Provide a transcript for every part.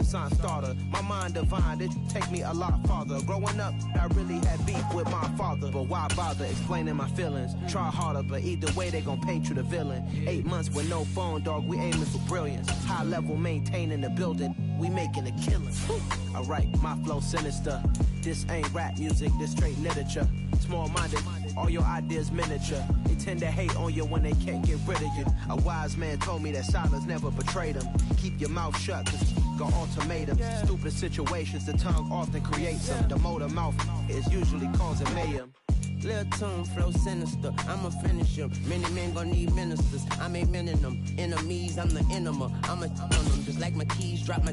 sign starter. My mind divine, it take me a lot farther. Growing up, I really had beef with my father, but why bother explaining my feelings? Try harder, but either way they gon' paint you the villain. 8 months with no phone, dog, we aiming for brilliance. High level maintaining the building, we making a killing. Alright, my flow sinister. This ain't rap music, this straight literature. Small-minded, all your ideas miniature. They tend to hate on you when they can't get rid of you. A wise man told me that silence never betrayed him. Keep your mouth shut, cause got ultimatums. Stupid situations, the tongue often creates them. The motor mouth is usually causing mayhem. Lil' tune, flow sinister, I'ma finish him. Many men gon' need ministers, I ain't mending them. Enemies, I'm the enema, I'ma on them. Just like my keys, drop my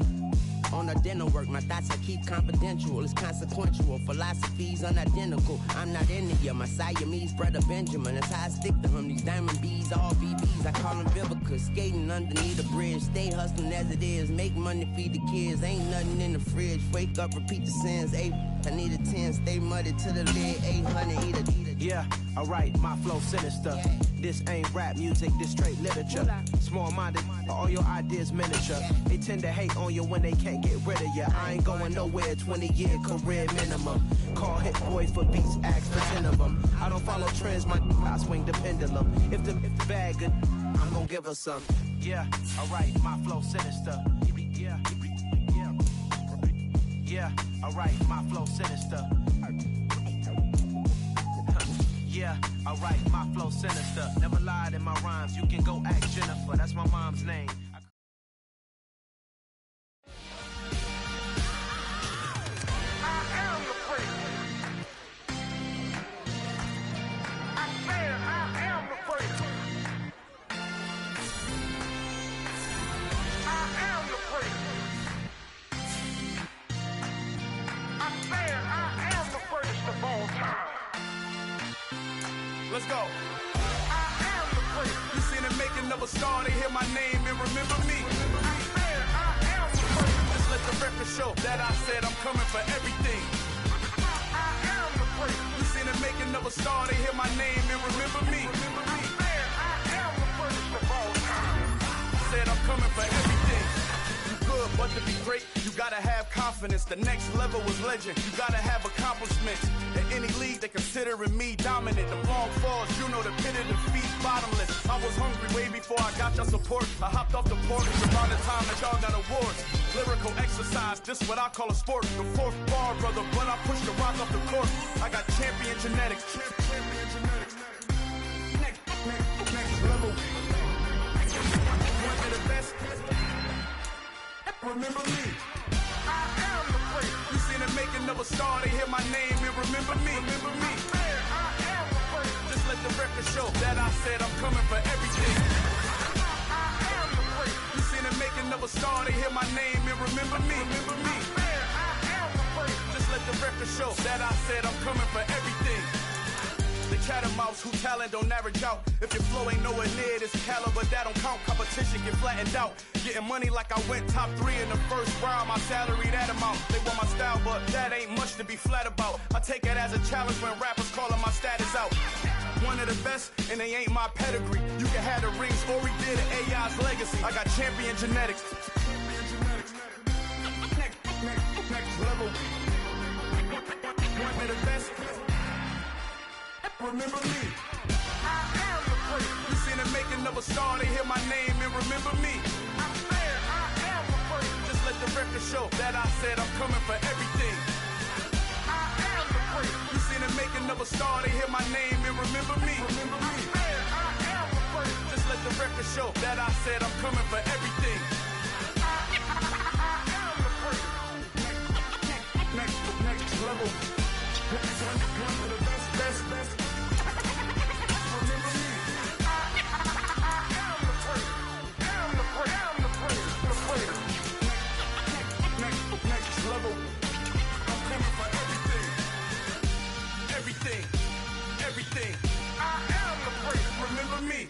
on the dinner work. My thoughts I keep confidential, it's consequential. Philosophies unidentical, I'm not India. My Siamese brother Benjamin, that's how I stick to him. These diamond bees, all BBs, I call them Vivica. Skating underneath the bridge, stay hustling as it is. Make money, feed the kids, ain't nothing in the fridge. Wake up, repeat the sins, I need a 10, stay muddy to the lid, 800, eat a. Yeah, alright, my flow sinister. This ain't rap music, this straight literature. Small-minded, all your ideas miniature. They tend to hate on you when they can't get rid of you. I ain't going nowhere, 20-year career minimum. Call Hit Boy for beats, ask for 10 of them. I don't follow trends, I swing the pendulum. If the bag good, I'm gonna give her some. Yeah, alright, my flow sinister. Yeah, alright, my flow sinister. Yeah, alright, my flow sinister. Never lied in my rhymes, you can go ask Jennifer, that's my mom's name. Let's go. I am the prince. You seen the making of a star, they hear my name and remember me. I am the prince. Just let the record show that I said I'm coming for everything. I am the prince. You seen the making of a star, they hear my name and remember me. I am the prince of all time. Said I'm coming for everything. Good, but to be great, you gotta have confidence. The next level was legend, you gotta have accomplishments. In any league, they considering me dominant. The long falls, you know the pit of defeat, bottomless. I was hungry way before I got your support. I hopped off the porch around the time that y'all got awards. Lyrical exercise, this what I call a sport. The fourth bar, brother, when I push the rock off the court. I got champion genetics. Champion genetics. Next level. One of the best. Remember me. I am the prince. You seen the making of a star, they hear my name and remember me. Remember me. I am the prince. Just let the record show that I said I'm coming for everything. I am the prince. You seen the making of a star, they hear my name and remember me. Remember me. I am the prince. Just let the record show that I said I'm coming for everything. The cat and mouse who talent don't average out. If your flow ain't nowhere near this caliber, that don't count. Competition get flattened out. Getting money like I went top 3 in the first round. My salary that amount. They want my style, but that ain't much to be flat about. I take it as a challenge when rappers calling my status out. One of the best, and they ain't my pedigree. You can have the rings, or we did an AI's legacy. I got champion genetics. Next level. One of the best. Remember me. I am the prince. You seen the making of a star, they hear my name and remember me. I am the prince. Just let the record show that I said I'm coming for everything. I am the prince. You seen the making of a star, they hear my name and remember me. Remember me. I am the prince. Just let the record show that I said I'm coming for everything. I am the prince. Next level. One of the best. Next level. I'm coming for everything. Everything. I am the prince. Remember me.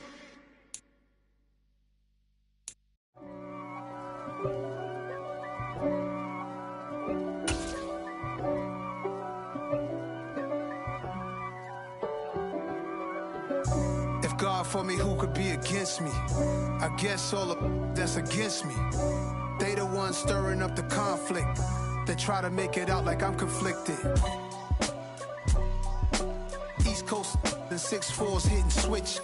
If God for me, who could be against me? I guess all of that's against me. They the ones stirring up the conflict. They try to make it out like I'm conflicted. East Coast and 6'4's hitting switch.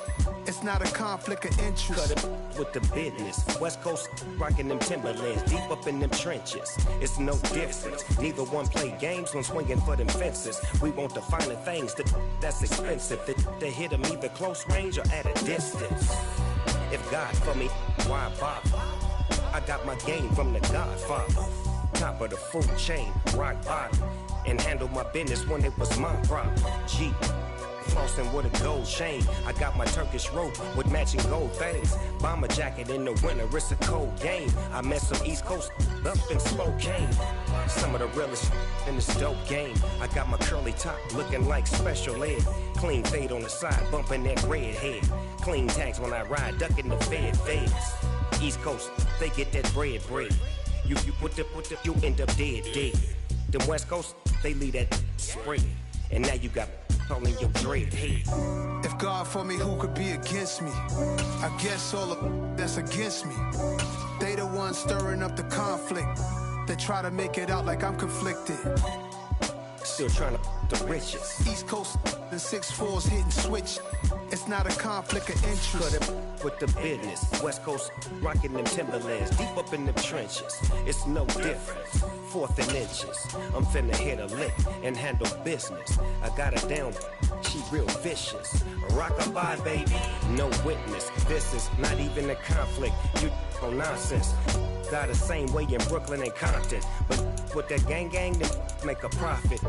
It's not a conflict of interest. Cut it with the business. West Coast rocking them Timberlands, deep up in them trenches. It's no difference. Neither one play games when swinging for them fences. We want the finer things that's expensive. They hit them either close range or at a distance. If God for me, why bother? I got my game from the Godfather. Top of the food chain, rock bottom. And handle my business when it was my problem. G. Flossing with a gold chain. I got my Turkish rope with matching gold things. Bomber jacket in the winter, it's a cold game. I met some East Coast up in Spokane. Some of the realest in this dope game. I got my curly top looking like special ed. Clean fade on the side, bumping that red head. Clean tags when I ride, ducking the feds. East Coast, they get that bread. You put the, you end up dead. Them West Coast, they leave that spread. And now you got calling your dread head. If God for me, who could be against me? I guess all of that's against me. They the ones stirring up the conflict. They try to make it out like I'm conflicted. Still trying to the riches. East Coast and 6'4's hitting switch. It's not a conflict of interest. Cut it with the business. West Coast rocking them Timberlands, deep up in them trenches. It's no difference. 4th and inches. I'm finna hit a lick and handle business. I got her down, she real vicious. Rockabye, baby, no witness. This is not even a conflict. You on nonsense. Got the same way in Brooklyn and Compton. But with that gang, then make a profit.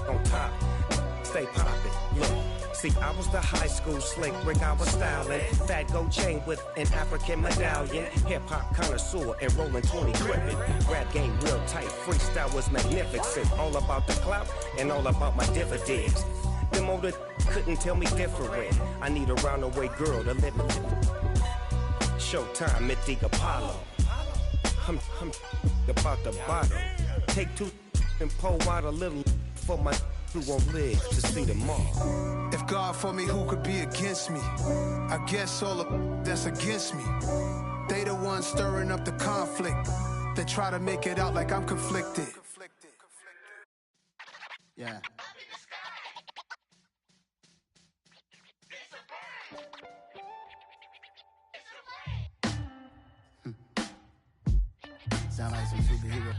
On top, stay poppin'. Look. See, I was the high school slick Rick, I was styling. Fat gold chain with an African medallion. Hip-hop connoisseur and rolling 20 gripping. Rap game real tight, freestyle was magnificent. All about the clout and all about my dividends. Them older couldn't tell me different. I need a roundaway girl to let me Showtime at the Apollo. I'm about the bottle. Take 2 and pour out a little for my who won't live to see tomorrow. If God for me, who could be against me? I guess all of that's against me. They the ones stirring up the conflict. They try to make it out like I'm conflicted. Yeah. Sound like some superhero.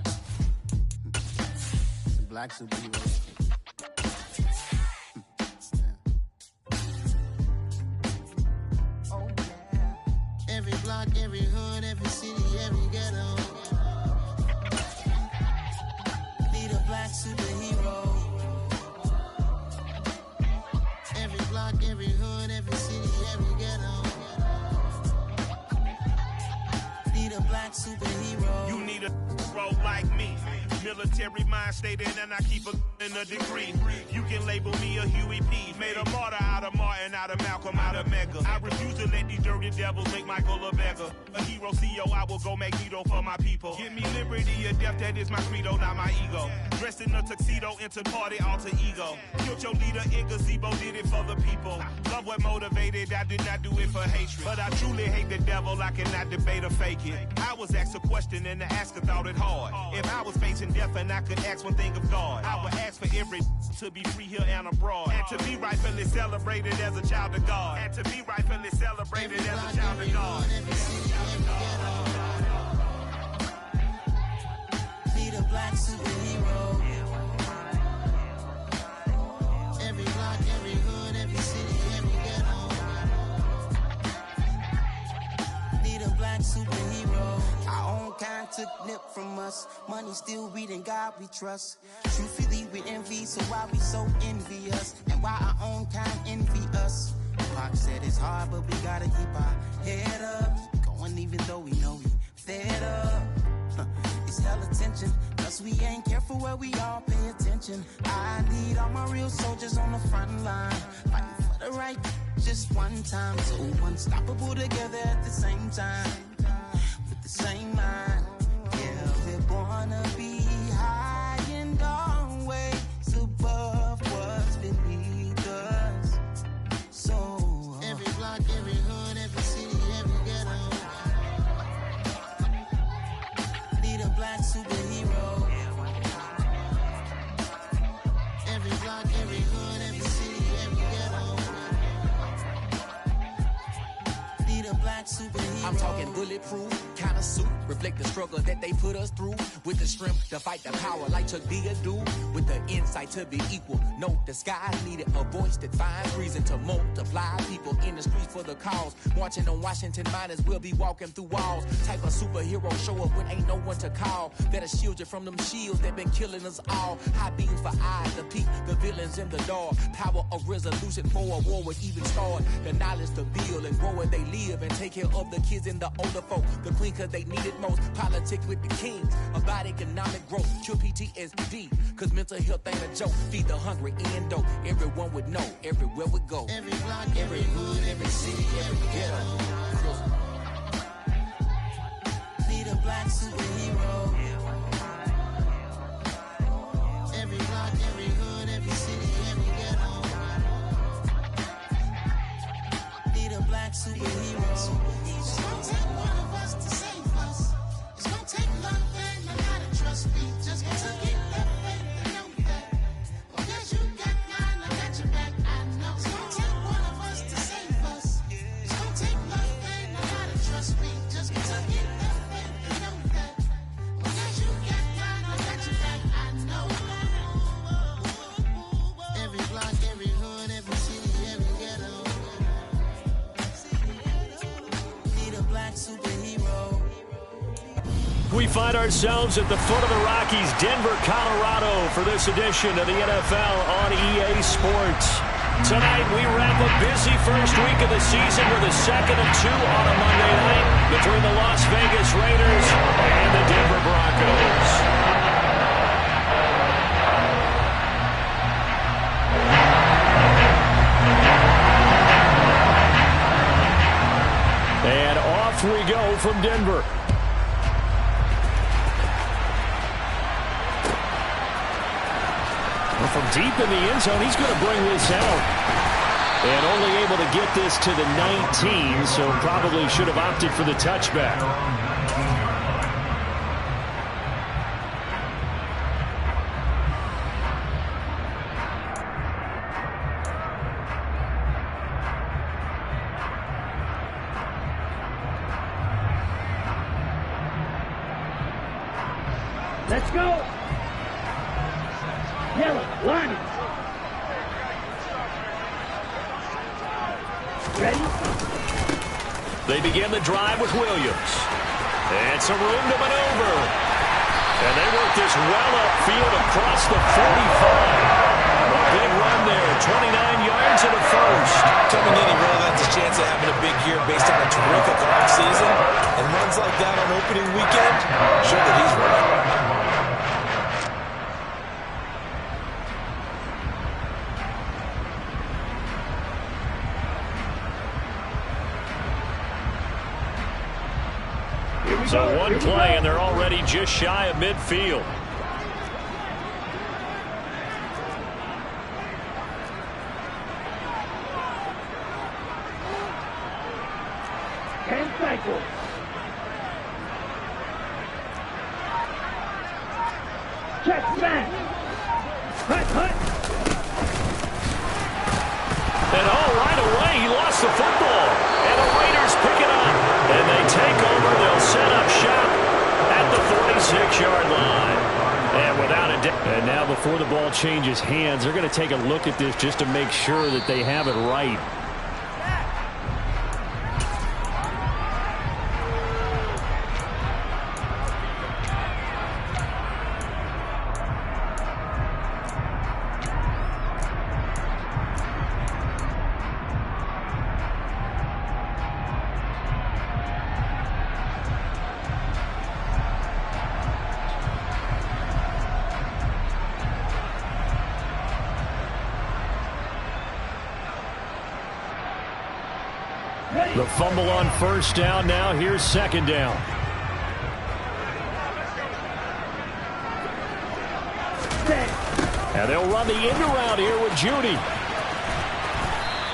Some black superheroes. Every block, every hood, every city, every ghetto. Need a black superhero. Every block, every hood, every city, every ghetto. Need a black superhero. You need a bro like me. Military mind stated, and I keep a degree. You can label me a Huey P. Made a martyr out of Martin, out of Malcolm, out of Mega. I refuse to let these dirty devils make Michael a beggar. A hero CEO, I will go Magneto for my people. Give me liberty or death, that is my credo, not my ego. Dressed in a tuxedo, into party, alter ego. Killed your leader in gazebo, did it for the people. Love what motivated, I did not do it for hatred. But I truly hate the devil, I cannot debate or fake it. I was asked a question and the asker thought it hard. If I was facing death and I could ask one thing of God, I would ask for every to be free here and abroad. And to be rightfully celebrated as a child of God. And to be rightfully celebrated as a child of God. Need a black superhero. Every block, every hood, every city, every ghetto. Need a black superhero. Our own kind took nip from us. Money still reading God we trust. Truthfully we envy, so why we so envious? And why our own kind envy us? Pac said it's hard, but we gotta keep our head up. Going even though we know we fed up. It's hella tension, cause we ain't careful where we all pay attention. I need all my real soldiers on the front line, fighting for the right just one time. So unstoppable together at the same time, with the same mind. Yeah, we're gonna be high and always above what's beneath us. So every block, every hood, every city, every ghetto. black superhero. I'm talking bulletproof, kind of suit, reflect the struggle that they put us through. With the strength to fight the power like Chuck D do. With the insight to be equal. Note the sky needed a voice that finds reason to multiply. People in the streets for the cause. Marching on Washington, might as well be walking through walls. Type of superhero show up when ain't no one to call. That'll shield you from them shields that been killing us all. High beams for eyes to peek the villains in the dark. Power of resolution for a war would even start. The knowledge to build and grow where they live and take care of the kids and the older folk. The queen cause they need it most. Politics with the kings about economic growth. Cure PTSD cause mental health ain't a joke. Feed the hungry and dope. Everyone would know everywhere we go. Every block, every hood, every city, every ghetto. Need a black superhero. Every block, every hood, every city, every ghetto. Need a black superhero. It's gonna take one of us to save us. It's gonna take love and a lot of trust. We just gotta get that faith and know that. Because you got mine, I got your back. I know. It's gonna take one of us to save us. It's gonna take love and a lot of trust. We just gotta get that faith and know that. Because you got mine, I got your back. I know. Every block, every hood, every city, every ghetto. Need a black superhero. We find ourselves at the foot of the Rockies, Denver, Colorado, for this edition of the NFL on EA Sports. Tonight, we wrap a busy first week of the season with a second of two on a Monday night between the Las Vegas Raiders and the Denver Broncos. And off we go from Denver. Well, from deep in the end zone, he's going to bring this out. And only able to get this to the 19, so probably should have opted for the touchback. Let's go. Yellow, line it. Ready? They begin the drive with Williams. And some room to maneuver. And they work this well upfield across the 45. A big run there, 29 yards and a first. Coming in, he really likes his chance of having a big year based on a terrific offseason. And runs like that on opening weekend show that he's right. So one play, and they're already just shy of midfield. Ten cycles. Check back. Hut. And right away, he lost the football. And the Raiders pick it up. And they take over. They'll set up shop at the 46-yard line. And without a and now before the ball changes hands, they're going to take a look at this just to make sure that they have it right. The fumble on first down. Now here's second down. And they'll run the end around here with Judy.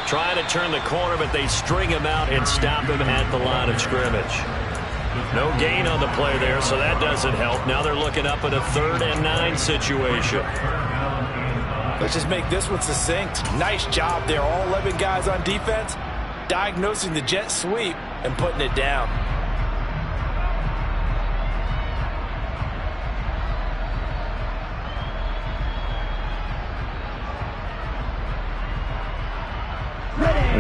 Trying to turn the corner, but they string him out and stop him at the line of scrimmage. No gain on the play there, so that doesn't help. Now they're looking up at a 3rd and 9 situation. Let's just make this one succinct. Nice job there. All 11 guys on defense diagnosing the jet sweep and putting it down.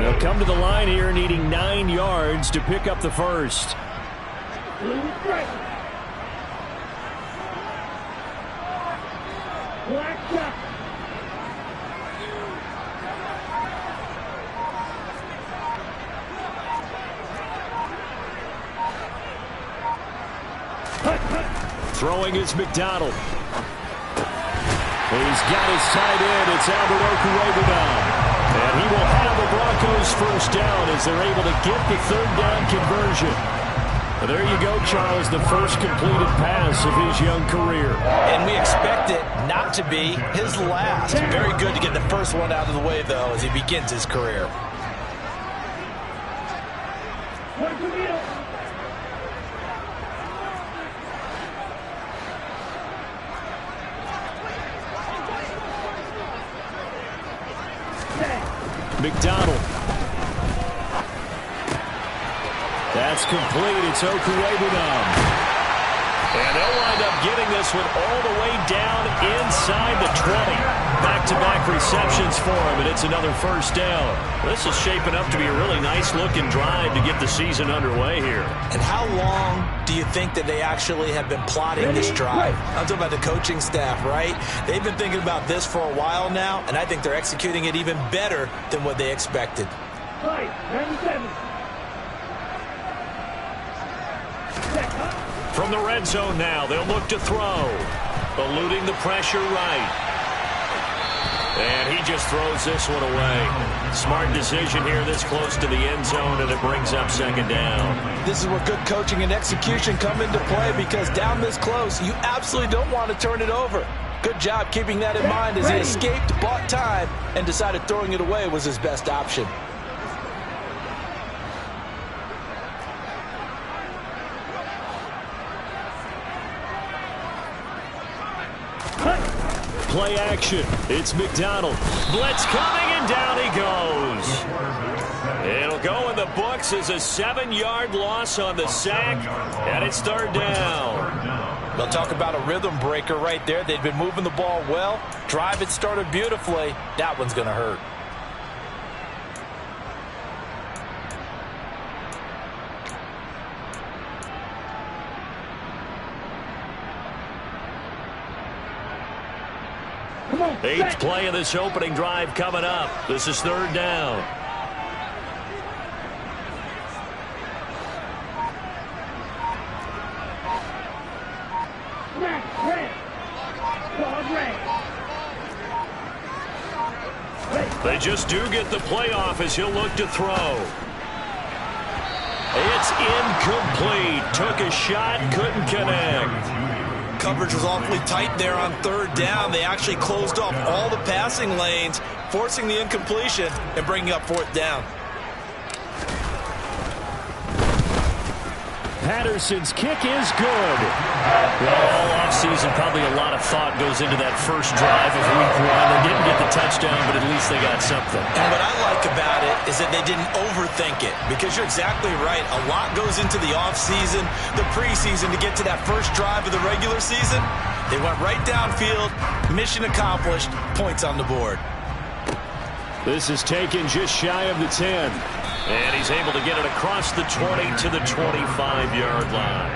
They'll come to the line here needing 9 yards to pick up the first. Throwing is McDonald. He's got his tight end. It's Albert Okwuegbunam. And he will have the Broncos first down as they're able to get the third down conversion. Well, there you go, Charles, the first completed pass of his young career. And we expect it not to be his last. Very good to get the first one out of the way, though, as he begins his career. McDonald. That's complete. It's Okwuegbunam. And they'll wind up getting this one all the way down inside the 20. Back-to-back receptions for him, and it's another first down. This is shaping up to be a really nice-looking drive to get the season underway here. And how long do you think that they actually have been plotting this drive? I'm talking about the coaching staff, right? They've been thinking about this for a while now, and I think they're executing it even better than what they expected. 97. From the red zone now, they'll look to throw. Eluding the pressure right. And he just throws this one away. Smart decision here this close to the end zone, and it brings up second down. This is where good coaching and execution come into play, because down this close, you absolutely don't want to turn it over. Good job keeping that in mind as he escaped, bought time, and decided throwing it away was his best option. Play action. It's McDonald. Blitz coming, and down he goes. It'll go in the books as a 7-yard loss on the sack, and it's third down. They'll talk about a rhythm breaker right there. They've been moving the ball well. Drive it started beautifully. That one's going to hurt. Eighth play of this opening drive coming up. This is third down. They just do get the playoff as he'll look to throw. It's incomplete. Took a shot, couldn't connect. Coverage was awfully tight there on third down. They actually closed off all the passing lanes, forcing the incompletion and bringing up fourth down. Patterson's kick is good. Well, all offseason, probably a lot of thought goes into that first drive of week 1. They didn't get the touchdown, but at least they got something. And what I like about it is that they didn't overthink it, because you're exactly right. A lot goes into the offseason, the preseason to get to that first drive of the regular season. They went right downfield, mission accomplished, points on the board. This is taken just shy of the 10. And he's able to get it across the 20 to the 25-yard line.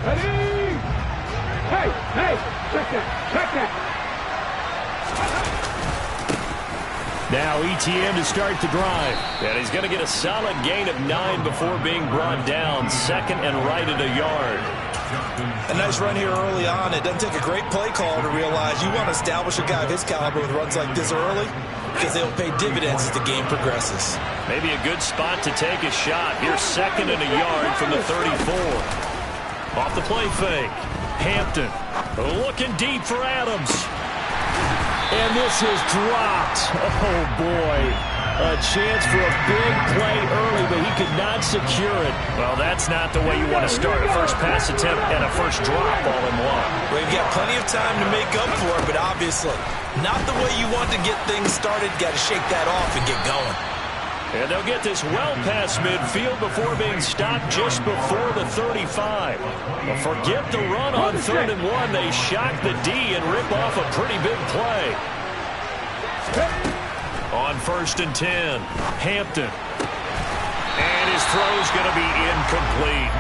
Ready? Hey, check that. Now ETN to start the drive. And he's going to get a solid gain of 9 before being brought down. Second and right at a yard. A nice run here early on. It doesn't take a great play call to realize you want to establish a guy of his caliber with runs like this early, because they'll pay dividends as the game progresses. Maybe a good spot to take a shot. Here's second and a yard from the 34. Off the play fake. Hampton looking deep for Adams. And this is dropped. Oh, boy. A chance for a big play early, but he could not secure it. Well, that's not the way you want to start a first pass attempt and a first drop all in one. Well, you've got plenty of time to make up for it, but obviously not the way you want to get things started. Got to shake that off and get going. And they'll get this well past midfield before being stopped just before the 35. But forget the run on 3rd and 1. They shock the D and rip off a pretty big play. On 1st and 10, Hampton. And his throw's going to be incomplete.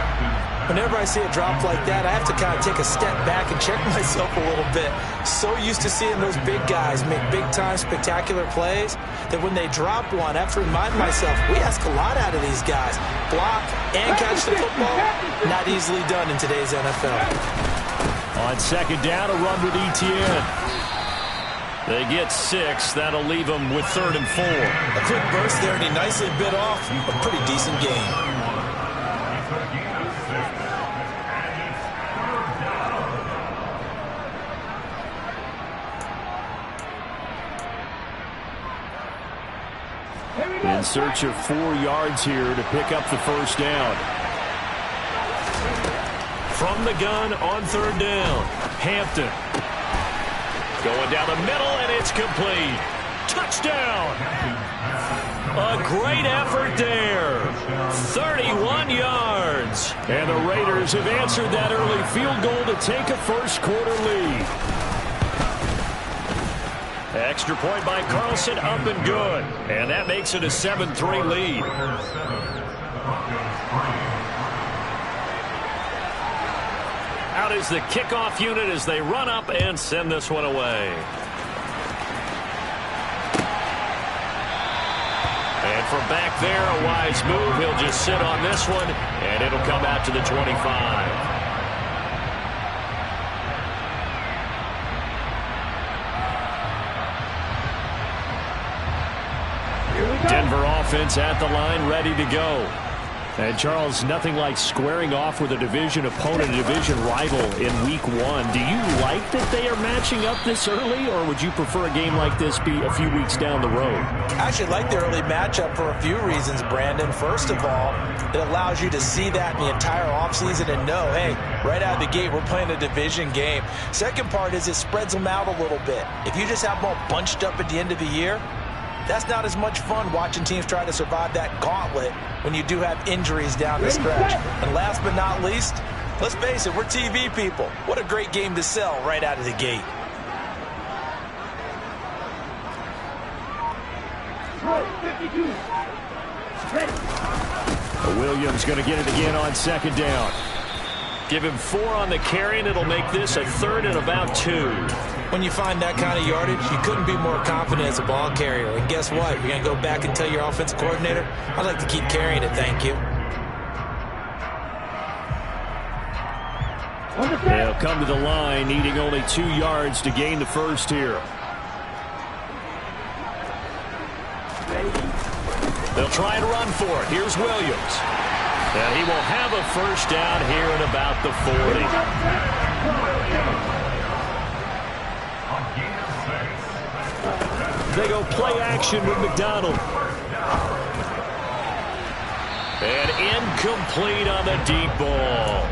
Whenever I see a drop like that, I have to kind of take a step back and check myself a little bit. So used to seeing those big guys make big-time spectacular plays that when they drop one, I have to remind myself, we ask a lot out of these guys. Block and catch the football, not easily done in today's NFL. On 2nd down, a run with Etienne. They get 6. That'll leave them with 3rd and 4. A quick burst there, and he nicely bit off a pretty decent gain. In search of 4 yards here to pick up the first down. From the gun on 3rd down, Hampton. Going down the middle, and it's complete. Touchdown! A great effort there. 31 yards. And the Raiders have answered that early field goal to take a first-quarter lead. Extra point by Carlson, up and good. And that makes it a 7-3 lead. Out is the kickoff unit as they run up and send this one away. And from back there, a wise move. He'll just sit on this one, and it'll come out to the 25. Denver offense at the line, ready to go. And, Charles, nothing like squaring off with a division opponent, a division rival in Week 1. Do you like that they are matching up this early, or would you prefer a game like this be a few weeks down the road? I actually like the early matchup for a few reasons, Brandon. First of all, it allows you to see that in the entire offseason and know, hey, right out of the gate, we're playing a division game. Second part is it spreads them out a little bit. If you just have them all bunched up at the end of the year, that's not as much fun watching teams try to survive that gauntlet when you do have injuries down the stretch. And last but not least, let's face it, we're TV people. What a great game to sell right out of the gate. Williams going to get it again on 2nd down. Give him 4 on the carry, and it'll make this a 3rd and about 2. When you find that kind of yardage, you couldn't be more confident as a ball carrier. And guess what? You're going to go back and tell your offensive coordinator, I'd like to keep carrying it, thank you. They'll come to the line, needing only 2 yards to gain the first here. They'll try and run for it. Here's Williams. And he will have a first down here at about the 40. They go play action with McDonald. And incomplete on the deep ball.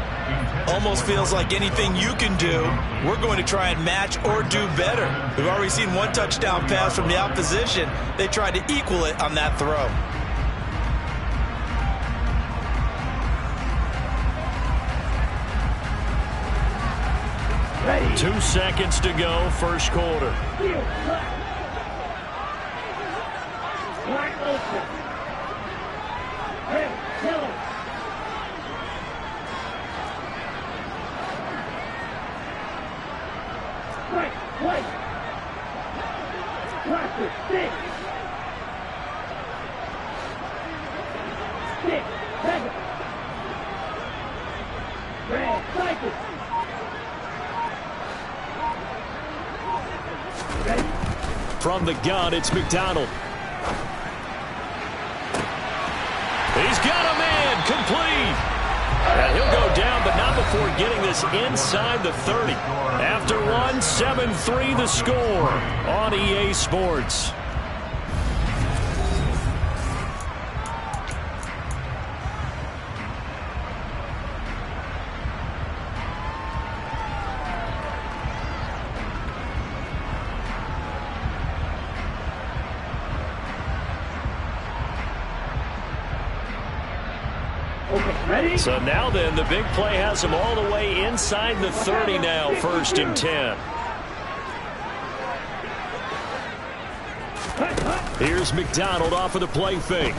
Almost feels like anything you can do, we're going to try and match or do better. We've already seen 1 touchdown pass from the opposition. They tried to equal it on that throw. Ready. 2 seconds to go, first quarter. From the gun, it's McDonald. He's got a man, complete. And he'll go down, but not before getting this inside the 30. After one, 7-3 the score on EA Sports. So now then, the big play has them all the way inside the 30 now, 1st and 10. Here's McDonald off of the play fake.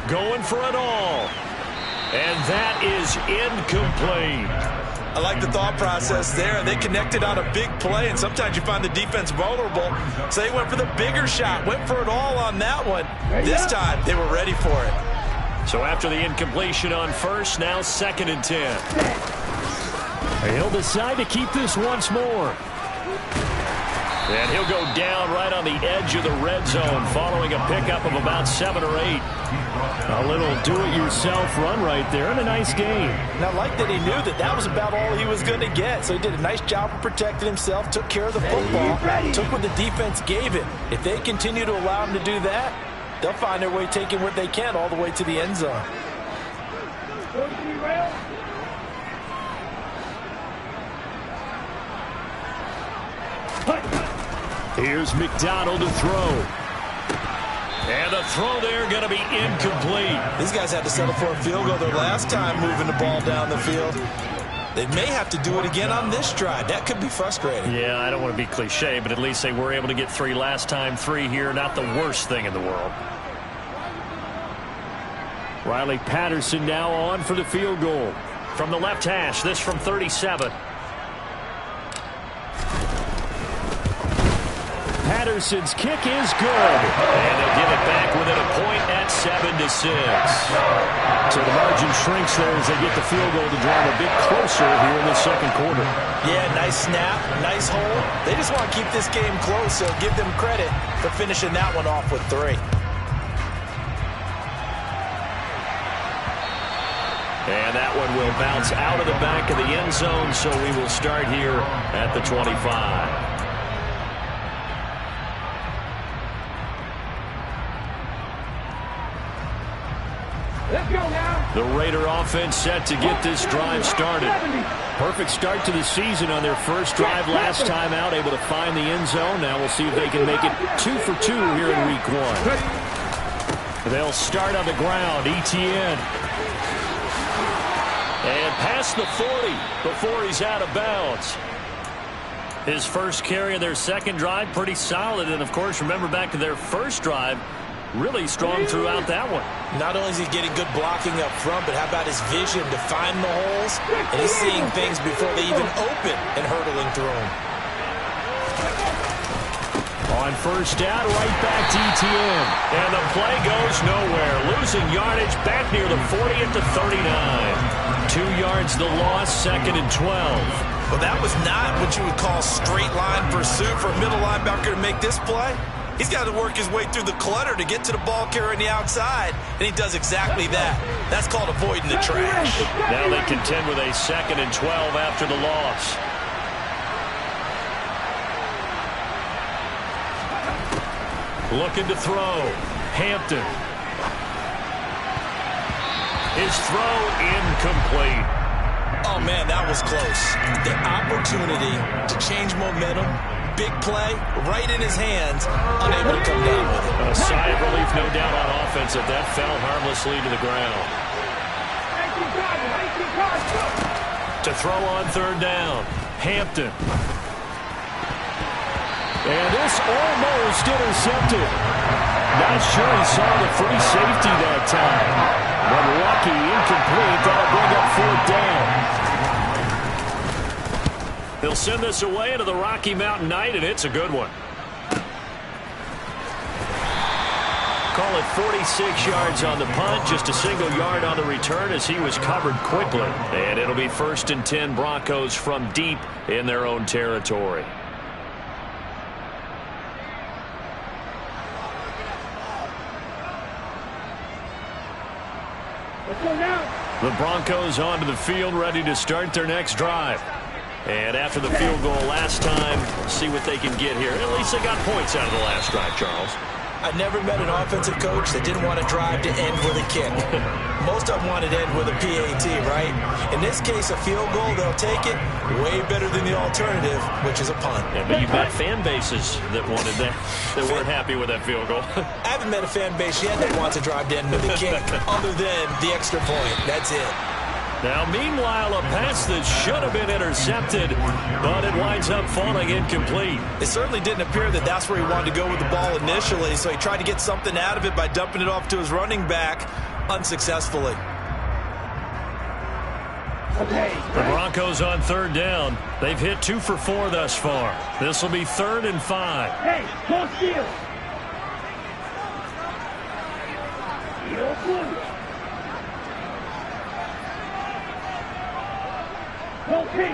Going for it all. And that is incomplete. I like the thought process there. They connected on a big play, and sometimes you find the defense vulnerable. So they went for the bigger shot, went for it all on that one. This time, they were ready for it. So after the incompletion on 1st, now 2nd and 10. He'll decide to keep this once more. And he'll go down right on the edge of the red zone following a pickup of about 7 or 8. A little do-it-yourself run right there and a nice game. And I like that he knew that that was about all he was going to get. So he did a nice job of protecting himself, took care of the football, took what the defense gave him. If they continue to allow him to do that, they'll find their way taking what they can all the way to the end zone. Here's McDonald to throw. And the throw there going to be incomplete. These guys had to settle for a field goal their last time moving the ball down the field. They may have to do it again on this drive. That could be frustrating. Yeah, I don't want to be cliche, but at least they were able to get 3 last time. 3 here, not the worst thing in the world. Riley Patterson now on for the field goal. From the left hash, this from 37. Patterson's kick is good. And they'll give it back within a point at 7-6. So the margin shrinks there as they get the field goal to draw them a bit closer here in the 2nd quarter. Yeah, nice snap, nice hold. They just want to keep this game close, so give them credit for finishing that one off with 3. And that one will bounce out of the back of the end zone, so we will start here at the 25. Let's go now. The Raider offense set to get this drive started. Perfect start to the season on their first drive last time out, able to find the end zone. Now we'll see if they can make it 2 for 2 here in week 1. They'll start on the ground. Etienne. And past the 40 before he's out of bounds. His first carry of their 2nd drive, pretty solid. And, of course, remember back to their first drive, really strong throughout that one. Not only is he getting good blocking up front, but how about his vision to find the holes? And he's seeing things before they even open and hurdling through them. On 1st down, right back to Etienne. And the play goes nowhere. Losing yardage back near the 40 at the 39. 2 yards the loss, 2nd and 12. Well, that was not what you would call straight line pursuit for a middle linebacker to make this play. He's got to work his way through the clutter to get to the ball carrier on the outside, and he does exactly that. That's called avoiding the trash. Now they contend with a 2nd and 12 after the loss. Looking to throw. Hampton. His throw incomplete. Oh, man, that was close. The opportunity to change momentum, big play, right in his hands, unable to come down with it. A sigh of relief, no doubt, on offense that fell harmlessly to the ground. To throw on 3rd down. Hampton. And this almost intercepted. Not sure he saw the free safety that time. But lucky, incomplete. That'll bring up 4th down. They'll send this away into the Rocky Mountain Night, and it's a good one. Call it 46 yards on the punt, just a single yard on the return as he was covered quickly. And it'll be 1st and 10 Broncos from deep in their own territory. The Broncos onto the field, ready to start their next drive. And after the field goal last time, see what they can get here. At least they got points out of the last drive, Charles. I never met an offensive coach that didn't want to drive to end with a kick. Most of them wanted to end with a PAT, right? In this case, a field goal, they'll take it way better than the alternative, which is a punt. Yeah, but you've got fan bases that wanted that weren't happy with that field goal. I haven't met a fan base yet that wants to drive to end with a kick other than the extra point. That's it. Now, meanwhile, a pass that should have been intercepted, but it winds up falling incomplete. It certainly didn't appear that that's where he wanted to go with the ball initially, so he tried to get something out of it by dumping it off to his running back unsuccessfully. The Broncos on third down. They've hit 2 for 4 thus far. This will be 3rd and 5. Hey, don't steal.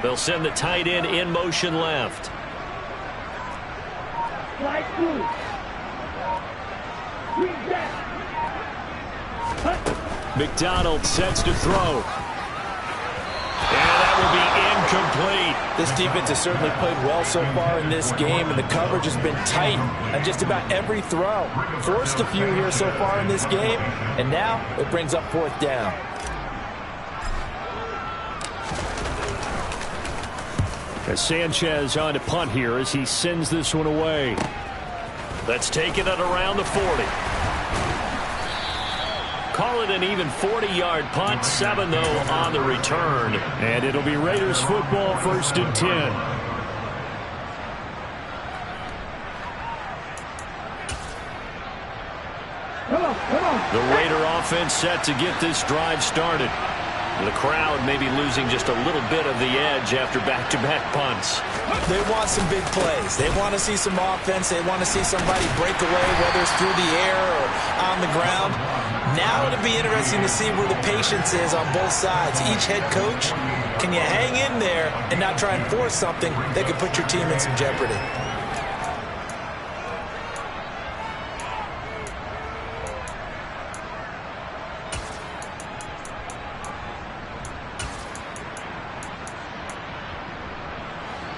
They'll send the tight end in motion left. McDonald sets to throw. And that will be incomplete. This defense has certainly played well so far in this game, and the coverage has been tight on just about every throw. Forced a few here so far in this game, and now it brings up 4th down. As Sanchez on to punt here as he sends this one away. Let's take it at around the 40. Call it an even 40-yard punt. 7, though, on the return. And it'll be Raiders football, 1st and 10. The Raider offense set to get this drive started. The crowd may be losing just a little bit of the edge after back-to-back punts. They want some big plays. They want to see some offense. They want to see somebody break away, whether it's through the air or on the ground. Now it'll be interesting to see where the patience is on both sides. Each head coach, can you hang in there and not try and force something that could put your team in some jeopardy?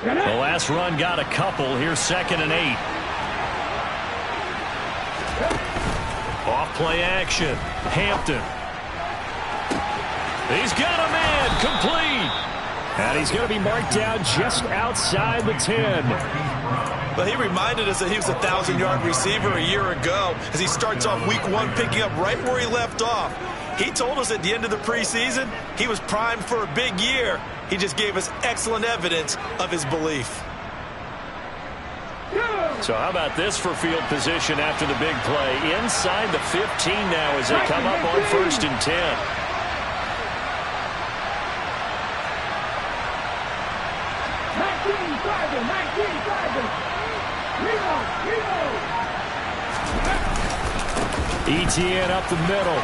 The last run got a couple. Here's 2nd and 8. Off play action. Hampton. He's got a man. Complete. And he's going to be marked down just outside the 10. But he reminded us that he was a 1,000-yard receiver a year ago as he starts off week 1 picking up right where he left off. He told us at the end of the preseason he was primed for a big year. He just gave us excellent evidence of his belief. So how about this for field position after the big play? Inside the 15 now as they come up on 1st and 10. Etienne up the middle.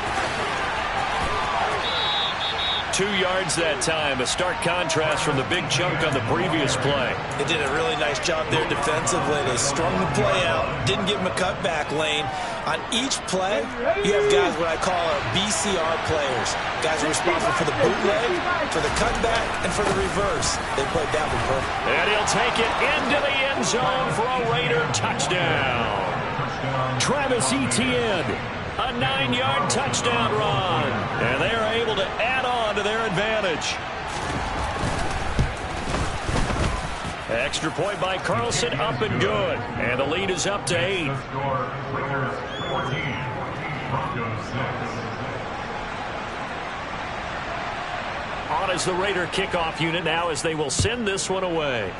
2 yards that time, a stark contrast from the big chunk on the previous play. They did a really nice job there defensively. They strung the play out, didn't give him a cutback lane. On each play, you have guys what I call our BCR players. Guys are responsible for the bootleg, for the cutback, and for the reverse. They played that one perfect. And he'll take it into the end zone for a Raider touchdown. Travis Etienne, a 9-yard touchdown run. And they are able to add on to their advantage. Extra point by Carlson, up and good. And the lead is up to 8. On is the Raider kickoff unit now as they will send this one away.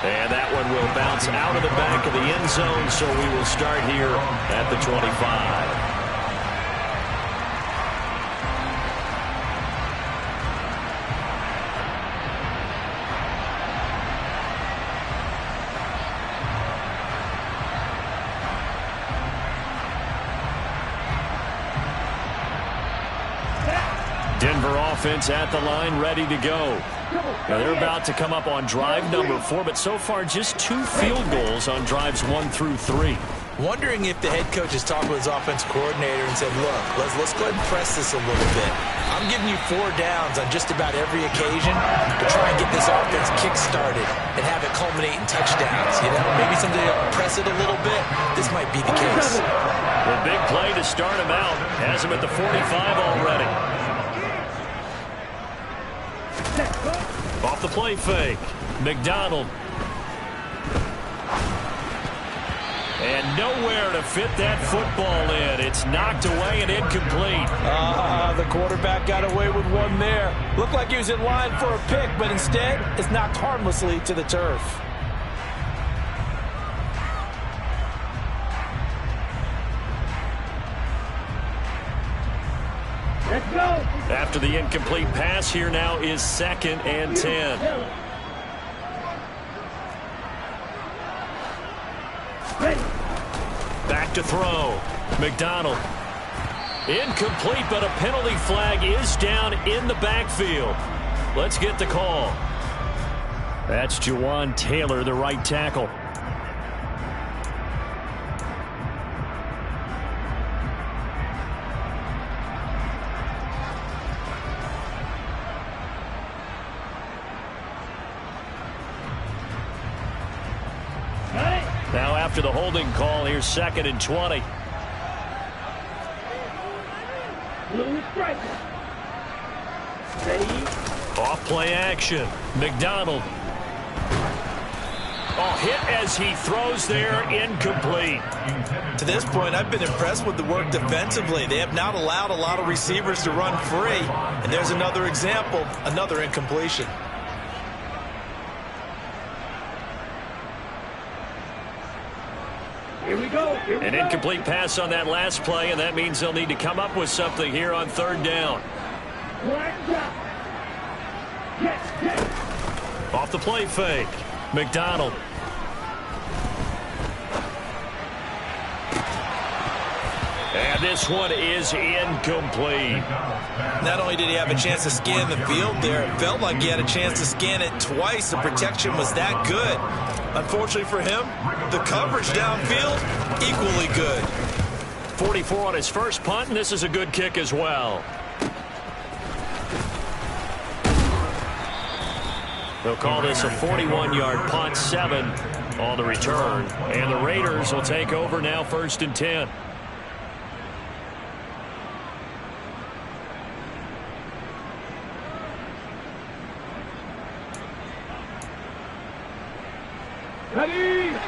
And that one will bounce out of the back of the end zone, so we will start here at the 25. Denver offense at the line, ready to go. Now they're about to come up on drive number 4, but so far just 2 field goals on drives 1 through 3. Wondering if the head coach has talked with his offensive coordinator and said, look, let's go ahead and press this a little bit. I'm giving you 4 downs on just about every occasion to try and get this offense kick-started and have it culminate in touchdowns. You know, maybe someday I'll press it a little bit. This might be the case. The big play to start him out. Has him at the 45 already. Off the play fake. McDonald. And nowhere to fit that football in. It's knocked away and incomplete. The quarterback got away with one there. Looked like he was in line for a pick, but instead it's knocked harmlessly to the turf. Let's go. After the incomplete pass, here now is 2nd and 10. Back to throw. McDonald. Incomplete, but a penalty flag is down in the backfield. Let's get the call. That's Juwan Taylor, the right tackle. Now after the holding call, here's 2nd and 20. Off play action. McDonald. Oh, hit as he throws there, incomplete. To this point, I've been impressed with the work defensively. They have not allowed a lot of receivers to run free. And there's another example, another incompletion. Here we go. An incomplete pass on that last play, and that means they'll need to come up with something here on 3rd down. Off the play fake. McDonald. And this one is incomplete. Not only did he have a chance to scan the field there, it felt like he had a chance to scan it twice. The protection was that good. Unfortunately for him, the coverage downfield, equally good. 44 on his first punt, and this is a good kick as well. They'll call this a 41-yard punt, 7 on the return. And the Raiders will take over now, 1st and 10.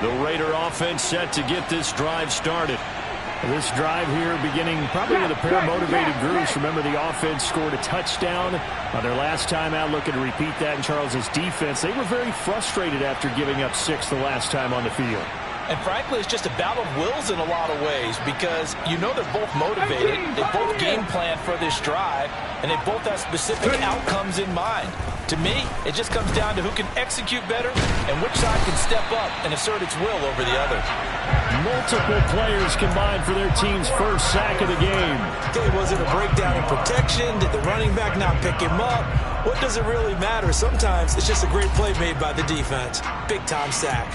The Raider offense set to get this drive started. This drive here beginning probably with a pair of motivated groups. Remember, the offense scored a touchdown on their last time out, looking to repeat that in Charles's defense. They were very frustrated after giving up 6 the last time on the field. And frankly, it's just a battle of wills in a lot of ways because you know they're both motivated. They both game plan for this drive, and they both have specific outcomes in mind. To me, it just comes down to who can execute better and which side can step up and assert its will over the other. Multiple players combined for their team's first sack of the game. Okay, was it a breakdown in protection? Did the running back not pick him up? What does it really matter? Sometimes it's just a great play made by the defense. Big-time sack.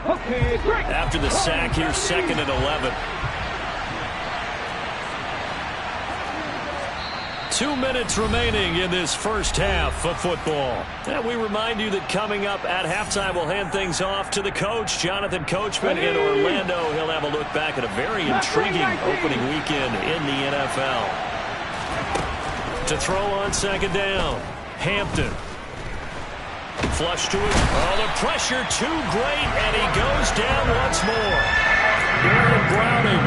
Okay, great. After the sack, here's 2nd and 11. 2 minutes remaining in this first half of football. And we remind you that coming up at halftime, we'll hand things off to the coach, Jonathan Coachman in Orlando. He'll have a look back at a very intriguing opening weekend in the NFL. To throw on 2nd down, Hampton. Flush to it. Oh, the pressure too great, and he goes down once more. Aaron Browning,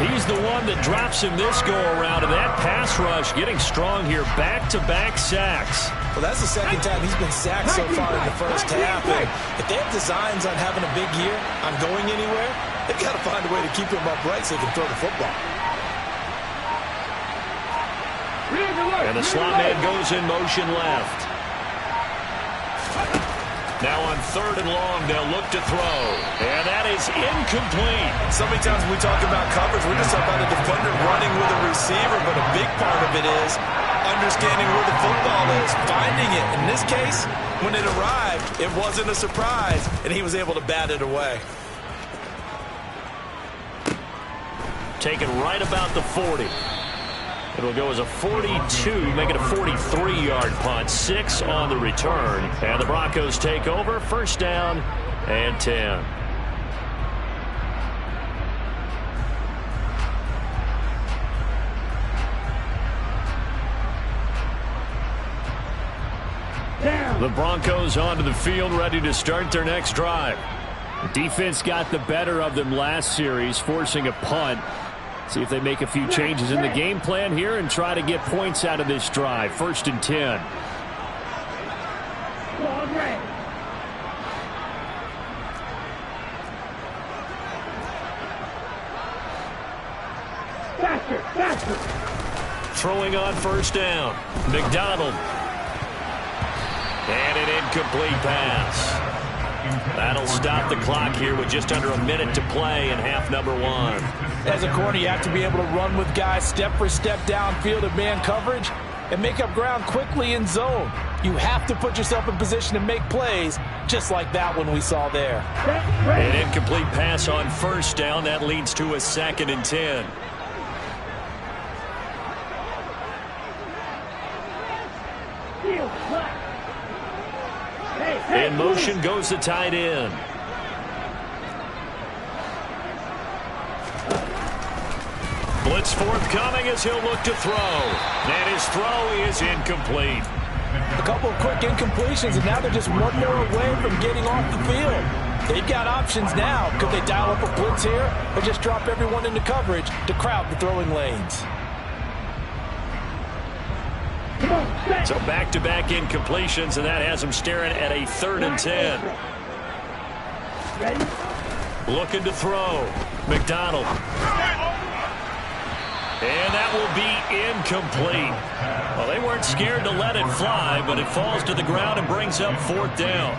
he's the one that drops him this go-around, and that pass rush getting strong here. Back-to-back sacks. Well, that's the second time he's been sacked so far in the first half. And if they have designs on having a big year, on going anywhere, they've got to find a way to keep him upright so they can throw the football. And the slot man goes in motion left. Now on 3rd and long, they'll look to throw. And that is incomplete. So many times when we talk about coverage, we're just talking about a defender running with a receiver, but a big part of it is understanding where the football is, finding it. In this case, when it arrived, it wasn't a surprise, and he was able to bat it away. Taken right about the 40. It'll go as a 42, make it a 43-yard punt. 6 on the return. And the Broncos take over. First down and 10. The Broncos onto the field, ready to start their next drive. The defense got the better of them last series, forcing a punt. See if they make a few changes in the game plan here and try to get points out of this drive. First and 10. Throwing on first down. McDonald. And an incomplete pass. That'll stop the clock here with just under a minute to play in half number 1. As a corner, you have to be able to run with guys step for step downfield in man coverage and make up ground quickly in zone. You have to put yourself in position to make plays, just like that one we saw there. An incomplete pass on first down. That leads to a 2nd and 10. In motion goes the tight end. Blitz forthcoming as he'll look to throw. And his throw is incomplete. A couple of quick incompletions, and now they're just one more away from getting off the field. They've got options now. Could they dial up a blitz here or just drop everyone into coverage to crowd the throwing lanes? So back-to-back incompletions, and that has him staring at a 3rd and 10. Looking to throw. McDonald. And that will be incomplete. Well, they weren't scared to let it fly, but it falls to the ground and brings up 4th down.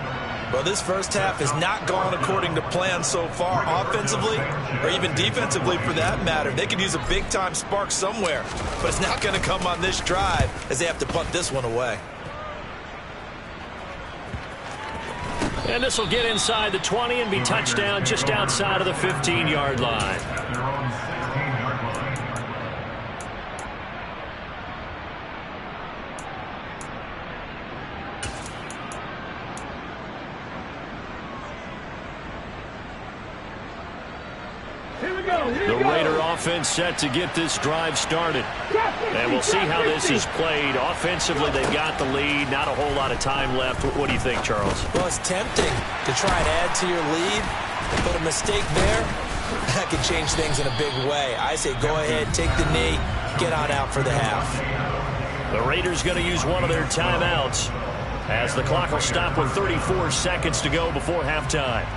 Well, this first half has not gone according to plan so far, offensively or even defensively for that matter. They could use a big-time spark somewhere, but it's not going to come on this drive as they have to punt this one away. And this will get inside the 20 and be touchdown just outside of the 15-yard line. The Raider offense set to get this drive started. And we'll see how this is played. Offensively, they've got the lead. Not a whole lot of time left. What do you think, Charles? Well, it's tempting to try and add to your lead, but a mistake there, that could change things in a big way. I say go ahead, take the knee, get on out for the half. The Raiders going to use one of their timeouts as the clock will stop with 34 seconds to go before halftime.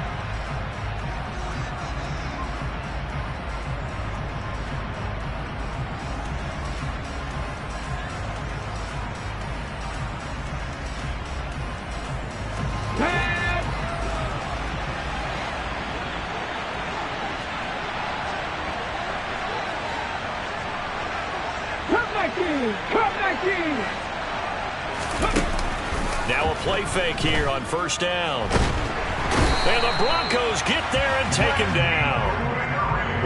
Now a play fake here on first down. And the Broncos get there and take him down.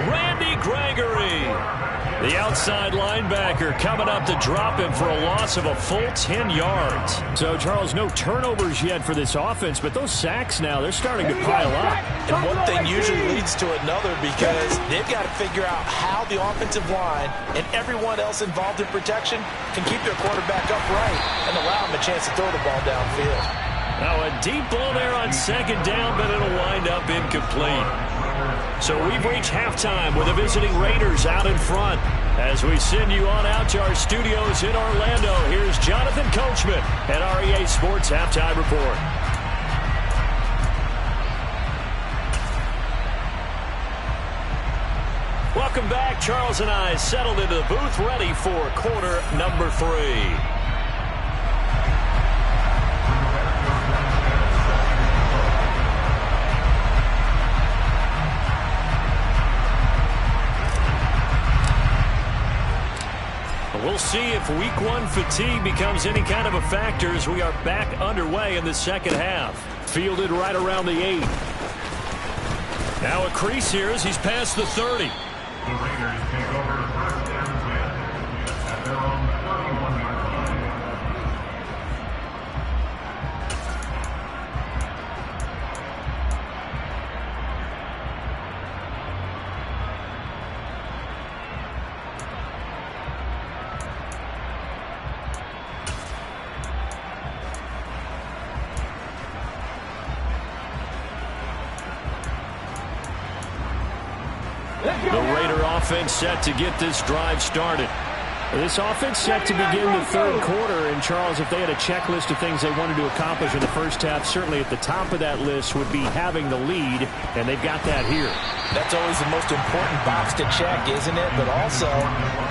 Randy Gregory, the outside linebacker, coming up to drop him for a loss of a full 10 yards. So, Charles, no turnovers yet for this offense, but those sacks now, they're starting to pile up. And one thing usually leads to another because they've got to figure out how the offensive line and everyone else involved in protection can keep their quarterback upright and allow him a chance to throw the ball downfield. Now a deep ball there on second down, but it'll wind up incomplete. So we've reached halftime with the visiting Raiders out in front. As we send you on out to our studios in Orlando, here's Jonathan Coachman at REA Sports Halftime Report. Welcome back. Charles and I settled into the booth, ready for quarter number 3. We'll see if week 1 fatigue becomes any kind of a factor as we are back underway in the second half. Fielded right around the 8. Now a crease here as he's past the 30. The Raiders take over first and 10 at their The Raider offense set to get this drive started. This offense set to begin the third quarter. And, Charles, if they had a checklist of things they wanted to accomplish in the first half, certainly at the top of that list would be having the lead, and they've got that here. That's always the most important box to check, isn't it? But also,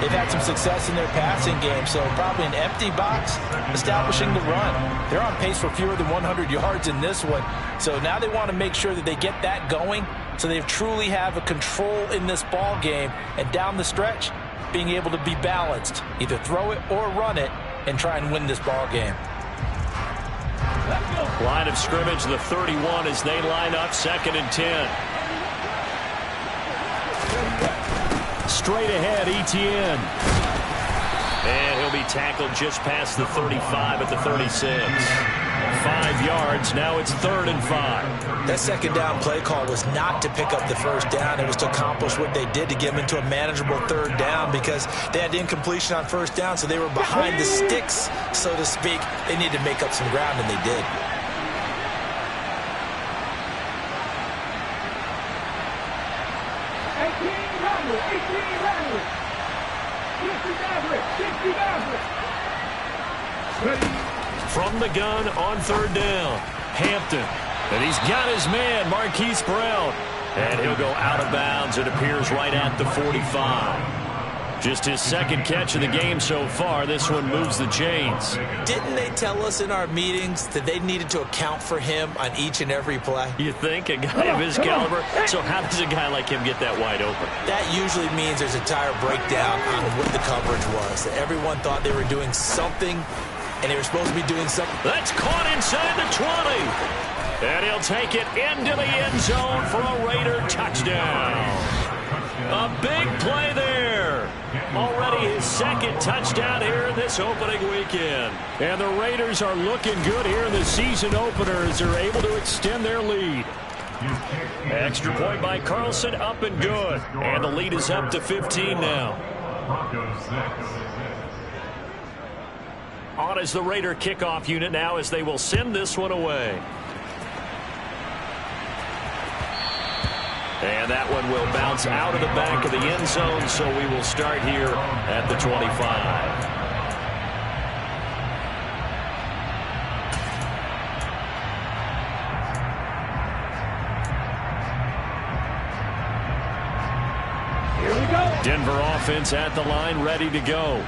they've had some success in their passing game, so probably an empty box establishing the run. They're on pace for fewer than 100 yards in this one, so now they want to make sure that they get that going so they truly have a control in this ball game, and down the stretch, being able to be balanced, either throw it or run it, and try and win this ball game. Line of scrimmage, the 31 as they line up, 2nd and 10. Straight ahead, Etienne. And he'll be tackled just past the 35 at the 36. 5 yards, now it's 3rd and 5. That second down play call was not to pick up the first down. It was to accomplish what they did to get them into a manageable 3rd down because they had incompletion on 1st down, so they were behind the sticks, so to speak. They needed to make up some ground, and they did. From the gun on 3rd down, Hampton. And he's got his man, Marquise Brown. And he'll go out of bounds. It appears right at the 45. Just his 2nd catch of the game so far. This one moves the chains. Didn't they tell us in our meetings that they needed to account for him on each and every play? You think? A guy of his caliber? So how does a guy like him get that wide open? That usually means there's a tire breakdown on what the coverage was. That everyone thought they were doing something, and they were supposed to be doing something. That's caught inside the 20. And he'll take it into the end zone for a Raider touchdown. A big play there. Already his 2nd touchdown here in this opening weekend. And the Raiders are looking good here in the season opener as they're able to extend their lead. Extra point by Carlson, up and good. And the lead is up to 15 now. On is the Raider kickoff unit now as they will send this one away. And that one will bounce out of the back of the end zone, so we will start here at the 25. Here we go. Denver offense at the line, ready to go.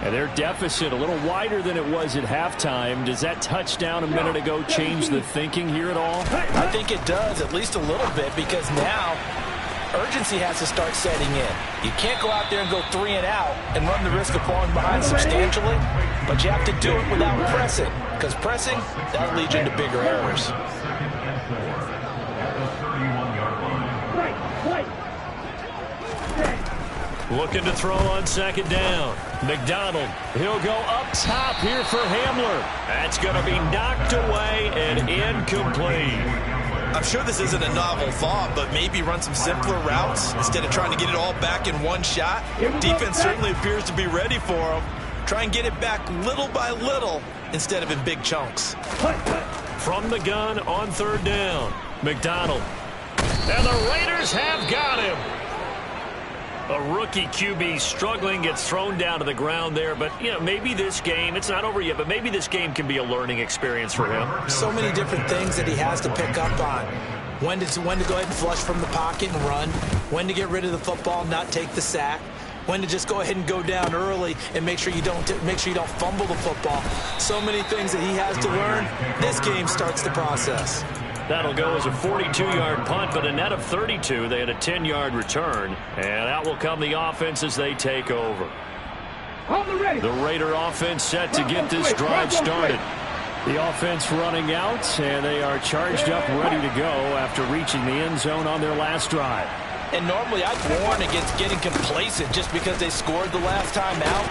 And their deficit a little wider than it was at halftime. Does that touchdown a minute ago change the thinking here at all? I think it does, at least a little bit, because now urgency has to start setting in. You can't go out there and go 3 and out and run the risk of falling behind substantially, but you have to do it without pressing, because pressing, that leads you into bigger errors. Looking to throw on 2nd down. McDonald, he'll go up top here for Hamler. That's going to be knocked away and incomplete. I'm sure this isn't a novel thought, but maybe run some simpler routes instead of trying to get it all back in one shot. Defense certainly appears to be ready for him. Try and get it back little by little instead of in big chunks. From the gun on 3rd down, McDonald. And the Raiders have got him. A rookie QB struggling, gets thrown down to the ground there. But, you know, maybe this game, it's not over yet, but maybe this game can be a learning experience for him. So many different things that he has to pick up on. When to go ahead and flush from the pocket and run. When to get rid of the football, not take the sack. When to just go ahead and go down early and make sure you don't fumble the football. So many things that he has to learn. This game starts the process. That'll go as a 42-yard punt, but a net of 32. They had a 10-yard return. And out will come the offense as they take over. The Raider offense set to get this drive started. The offense running out, and they are charged up, ready to go after reaching the end zone on their last drive. And normally I'd warn against getting complacent just because they scored the last time out.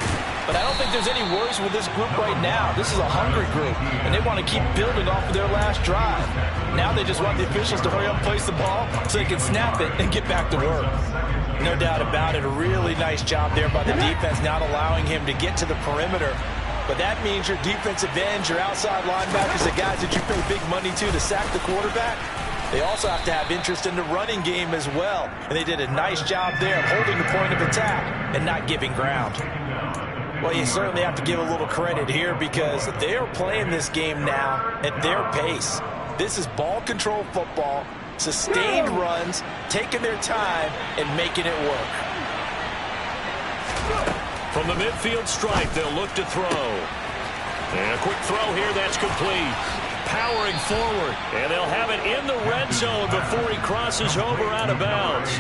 But I don't think there's any worries with this group right now. This is a hungry group, and they want to keep building off of their last drive. Now they just want the officials to hurry up and place the ball so they can snap it and get back to work. No doubt about it. A really nice job there by the defense, not allowing him to get to the perimeter. But that means your defensive ends, your outside linebackers, the guys that you pay big money to sack the quarterback, they also have to have interest in the running game as well. And they did a nice job there of holding the point of attack and not giving ground. Well, you certainly have to give a little credit here because they are playing this game now at their pace. This is ball control football, sustained runs, taking their time, and making it work. From the midfield stripe, they'll look to throw. And a quick throw here, that's complete. Powering forward, and they'll have it in the red zone before he crosses over out of bounds.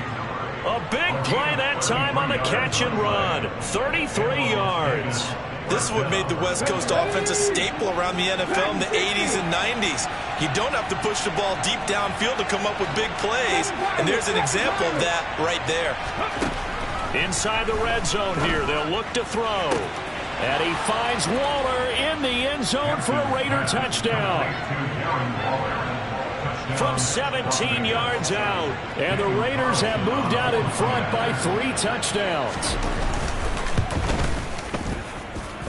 A big play that time on the catch and run. 33 yards. This is what made the West Coast offense a staple around the NFL in the 80s and 90s. You don't have to push the ball deep downfield to come up with big plays, and there's an example of that right there. Inside the red zone here, they'll look to throw. And he finds Waller in the end zone for a Raider touchdown. From 17 yards out. And the Raiders have moved out in front by 3 touchdowns.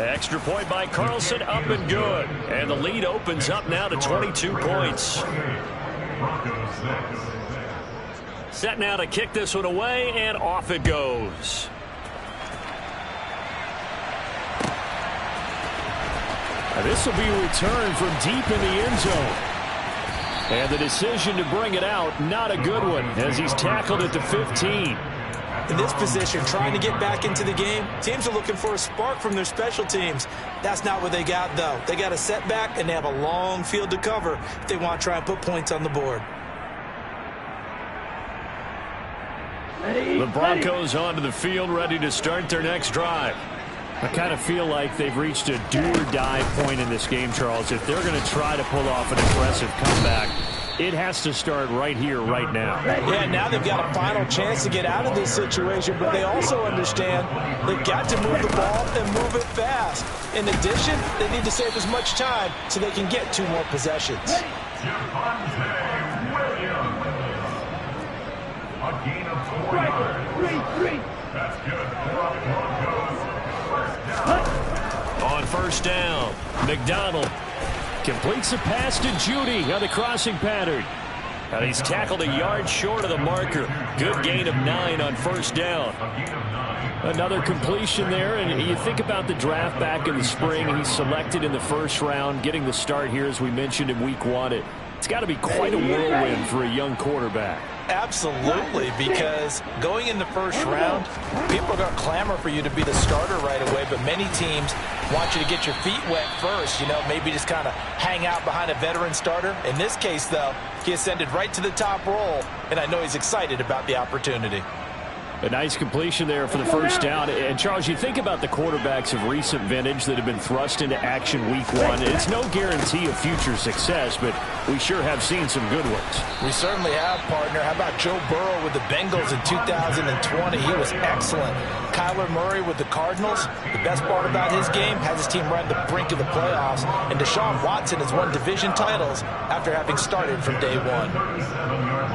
Extra point by Carlson, up and good. And the lead opens up now to 22 points. Set now to kick this one away, and off it goes. This will be a return from deep in the end zone. And the decision to bring it out, not a good one, as he's tackled at the 15. In this position, trying to get back into the game, teams are looking for a spark from their special teams. That's not what they got, though. They got a setback, and they have a long field to cover if they want to try and put points on the board. The Broncos onto the field, ready to start their next drive. I kind of feel like they've reached a do-or-die point in this game, Charles. If they're going to try to pull off an impressive comeback, it has to start right here, right now. Yeah, now they've got a final chance to get out of this situation, but they also understand they've got to move the ball and move it fast. In addition, they need to save as much time so they can get 2 more possessions. A gain of 4 yards. That's good for Broncos. On first down, McDonald completes the pass to Judy on the crossing pattern. And he's tackled a yard short of the marker. Good gain of 9 on first down. Another completion there, and you think about the draft back in the spring. He's selected in the first round, getting the start here, as we mentioned in week 1. It's got to be quite a whirlwind for a young quarterback. Absolutely, because going in the first round, people are going to clamor for you to be the starter right away, but many teams want you to get your feet wet first, maybe just kind of hang out behind a veteran starter. In this case, though, he ascended right to the top role, and I know he's excited about the opportunity. A nice completion there for the first down. And, Charles, you think about the quarterbacks of recent vintage that have been thrust into action week 1. It's no guarantee of future success, but we sure have seen some good ones. We certainly have, partner. How about Joe Burrow with the Bengals in 2020? He was excellent. Kyler Murray with the Cardinals. The best part about his game, has his team right on the brink of the playoffs. And Deshaun Watson has won division titles after having started from day 1.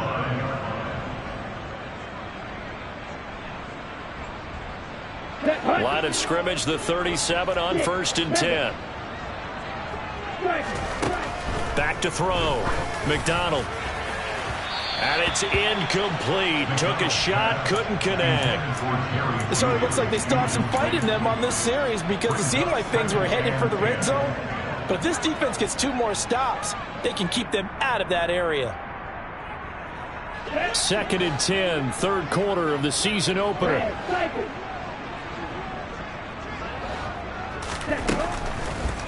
Line of scrimmage, the 37 on first and 10. Back to throw. McDonald. And it's incomplete. Took a shot, couldn't connect. It certainly looks like they still have some fight in them on this series because it seemed like things were headed for the red zone. But if this defense gets 2 more stops, they can keep them out of that area. 2nd and 10, 3rd quarter of the season opener.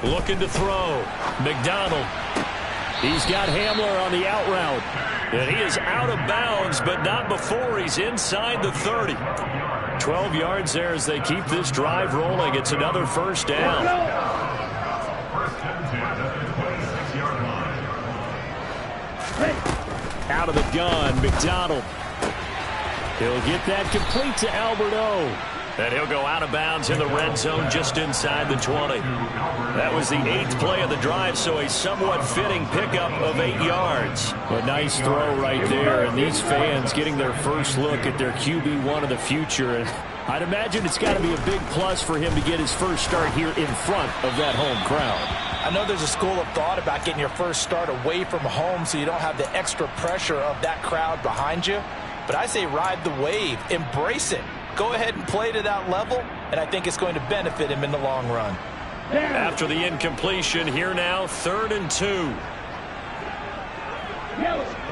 Looking to throw. McDonald. He's got Hamler on the out route. And he is out of bounds, but not before he's inside the 30. 12 yards there as they keep this drive rolling. It's another first down. Out of the gun, McDonald. He'll get that complete to Albert O. And he'll go out of bounds in the red zone just inside the 20. That was the 8th play of the drive, so a somewhat fitting pickup of 8 yards. A nice throw right there, and these fans getting their first look at their QB1 of the future. And I'd imagine it's got to be a big plus for him to get his first start here in front of that home crowd. I know there's a school of thought about getting your first start away from home so you don't have the extra pressure of that crowd behind you. But I say ride the wave. Embrace it. Go ahead and play to that level, and I think it's going to benefit him in the long run. After the incompletion, here now, 3rd and 2.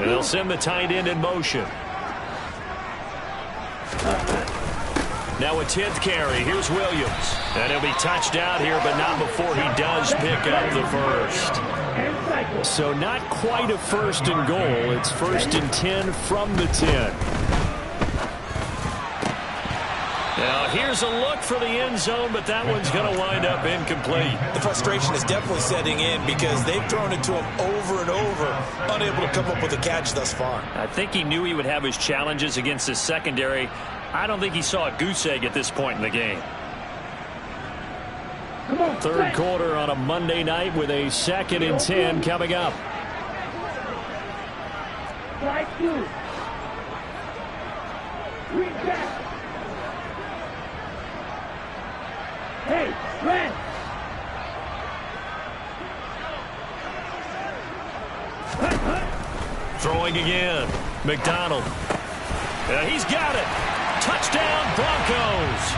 And they'll send the tight end in motion. Now a 10th carry. Here's Williams. And he'll be touched out here, but not before he does pick up the first. So not quite a 1st and goal. It's 1st and 10 from the 10. Now here's a look for the end zone, but that one's going to wind up incomplete. The frustration is definitely setting in because they've thrown it to him over and over, unable to come up with a catch thus far. I think he knew he would have his challenges against his secondary. I don't think he saw a goose egg at this point in the game. 3rd quarter on a Monday night with a 2nd and 10 coming up. Hey, Red! Throwing again. McDonald. He's got it. Touchdown, Broncos.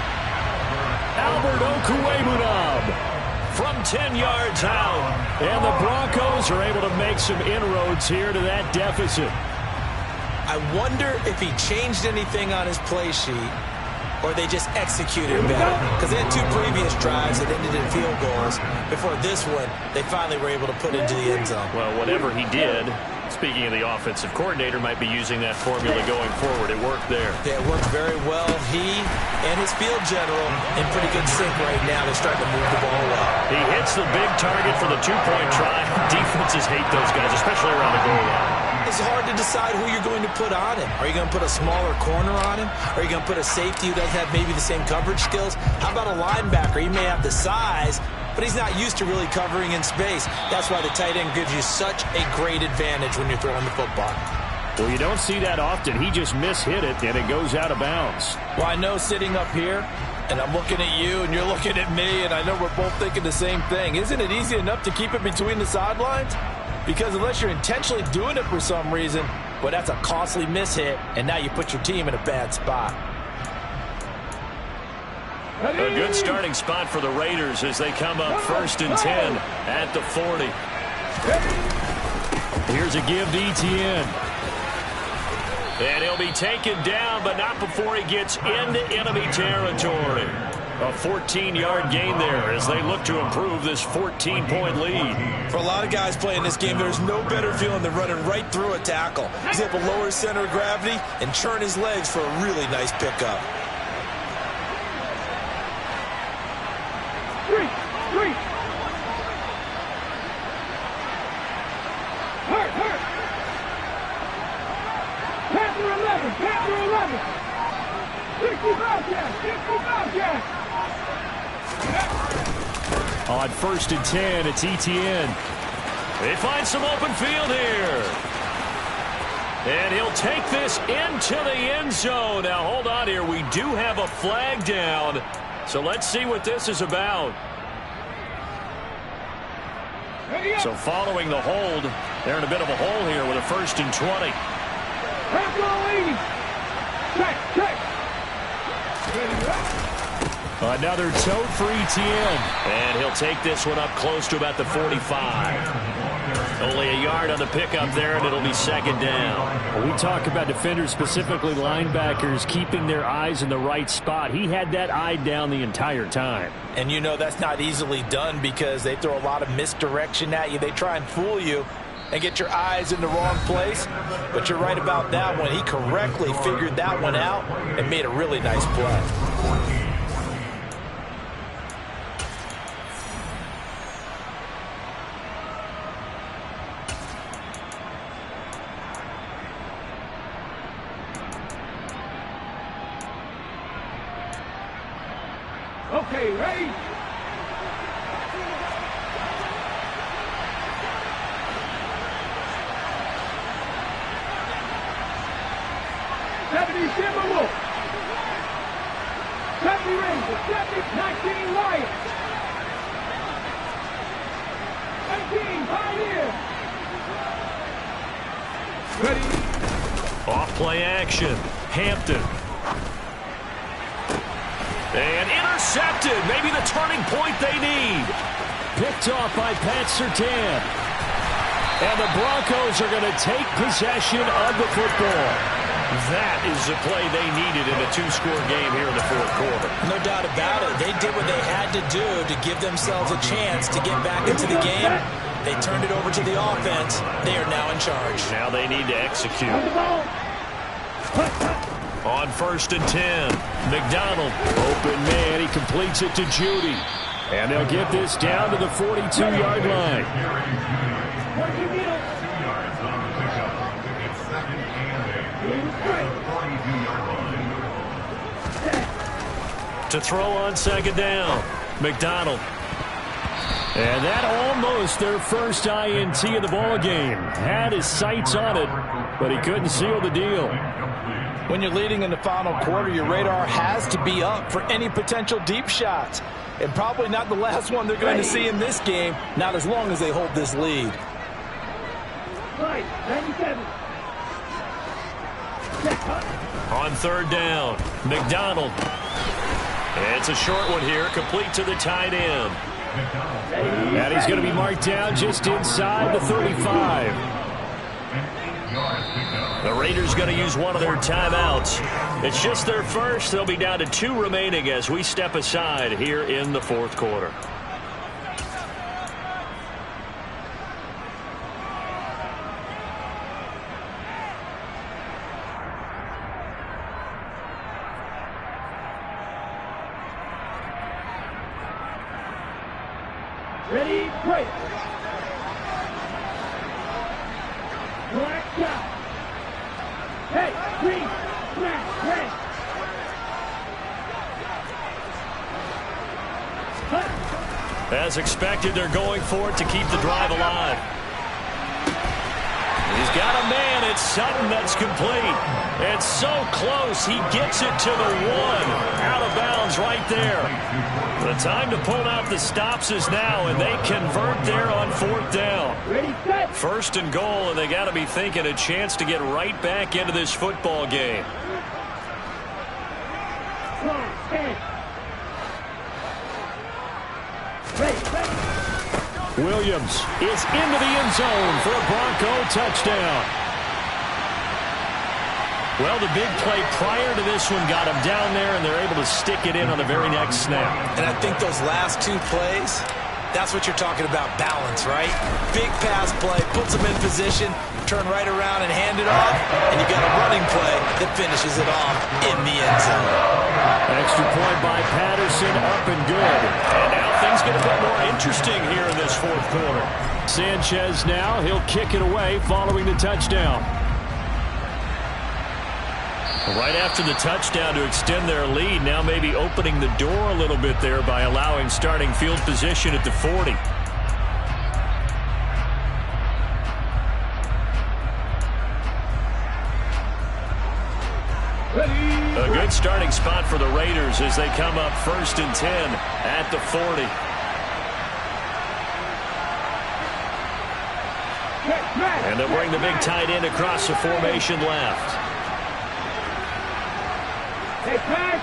Albert Okwuegbunam from 10 yards out. And the Broncos are able to make some inroads here to that deficit. I wonder if he changed anything on his play sheet or they just executed better. Because they had 2 previous drives that ended in field goals. Before this one, they finally were able to put into the end zone. Well, whatever he did, speaking of the offensive coordinator, might be using that formula going forward. It worked there. Yeah, it worked very well. He and his field general in pretty good sync right now. They're starting to move the ball well. He hits the big target for the 2-point try. Defenses hate those guys, especially around the goal line. It's hard to decide who you're going to put on him. Are you going to put a smaller corner on him? Are you going to put a safety who doesn't have maybe the same coverage skills? How about a linebacker? He may have the size, but he's not used to really covering in space. That's why the tight end gives you such a great advantage when you're throwing the football. Well, you don't see that often. He just mishit it, and it goes out of bounds. Well, I know sitting up here, and I'm looking at you, and you're looking at me, and I know we're both thinking the same thing. Isn't it easy enough to keep it between the sidelines? Because unless you're intentionally doing it for some reason, well, that's a costly mishit, and now you put your team in a bad spot. A good starting spot for the Raiders as they come up 1st and 10 at the 40. Here's a give to Etienne. And he'll be taken down, but not before he gets into enemy territory. A 14-yard gain there as they look to improve this 14-point lead. For a lot of guys playing this game, there's no better feeling than running right through a tackle. He's able to lower his center of gravity and churn his legs for a really nice pickup. Panther 11. 65 yards. On 1st and 10, it's Etienne. They find some open field here. And he'll take this into the end zone. Now, hold on here. We do have a flag down. So let's see what this is about. So following the hold, they're in a bit of a hole here with a 1st and 20. Another tote for Etienne. And he'll take this one up close to about the 45. Only a yard on the pickup there, and it'll be 2nd down. We talk about defenders, specifically linebackers, keeping their eyes in the right spot. He had that eye down the entire time. And you know that's not easily done because they throw a lot of misdirection at you. They try and fool you and get your eyes in the wrong place. But you're right about that one. He correctly figured that one out and made a really nice play. Okay, ready? Wolf. 70 Rangers, 19 Lions. Off play action. Hampton. And intercepted. Maybe the turning point they need. Picked off by Pat Surtain. And the Broncos are going to take possession of the football. That is the play they needed in a two-score game here in the fourth quarter. No doubt about it. They did what they had to do to give themselves a chance to get back into the game. They turned it over to the offense. They are now in charge. Now they need to execute. On 1st and 10, McDonald. Open man, he completes it to Judy. And they'll get this down to the 42-yard line. To throw on 2nd down, McDonald. And that almost their first INT of the ball game. Had his sights on it, but he couldn't seal the deal. When you're leading in the final quarter, your radar has to be up for any potential deep shots. And probably not the last one they're going to see in this game, not as long as they hold this lead. On 3rd down, McDonald. It's a short one here, complete to the tight end. And he's going to be marked down just inside the 35. The Raiders going to use one of their timeouts. It's just their first. They'll be down to 2 remaining as we step aside here in the fourth quarter. Ready, break. Black shot. Hey, green, black, red. As expected, they're going for it to keep the drive alive. He's got a man. It's Sutton that's complete. It's so close. He gets it to the 1. Out of bounds right there. The time to pull out the stops is now, and they convert there on 4th down. Ready, set. 1st and goal, and they got to be thinking a chance to get right back into this football game. Williams is into the end zone for a Bronco touchdown. Well, the big play prior to this one got him down there, and they're able to stick it in on the very next snap. And I think those last 2 plays, that's what you're talking about, balance, right? Big pass play, puts them in position, turn right around and hand it off, and you got a running play that finishes it off in the end zone. Extra point by Patterson, up and good. And now things get a bit more interesting here in this fourth quarter. Sanchez now, he'll kick it away following the touchdown. Right after the touchdown to extend their lead, now maybe opening the door a little bit there by allowing starting field position at the 40. A good starting spot for the Raiders as they come up 1st and 10 at the 40. And they'll bring the big tight end across the formation left.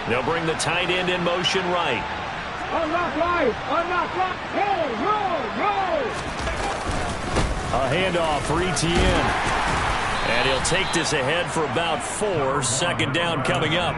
They'll bring the tight end in motion right. Unlock right. Unlock right. Hey, roll. A handoff for Etienne. And he'll take this ahead for about 4. 2nd down coming up.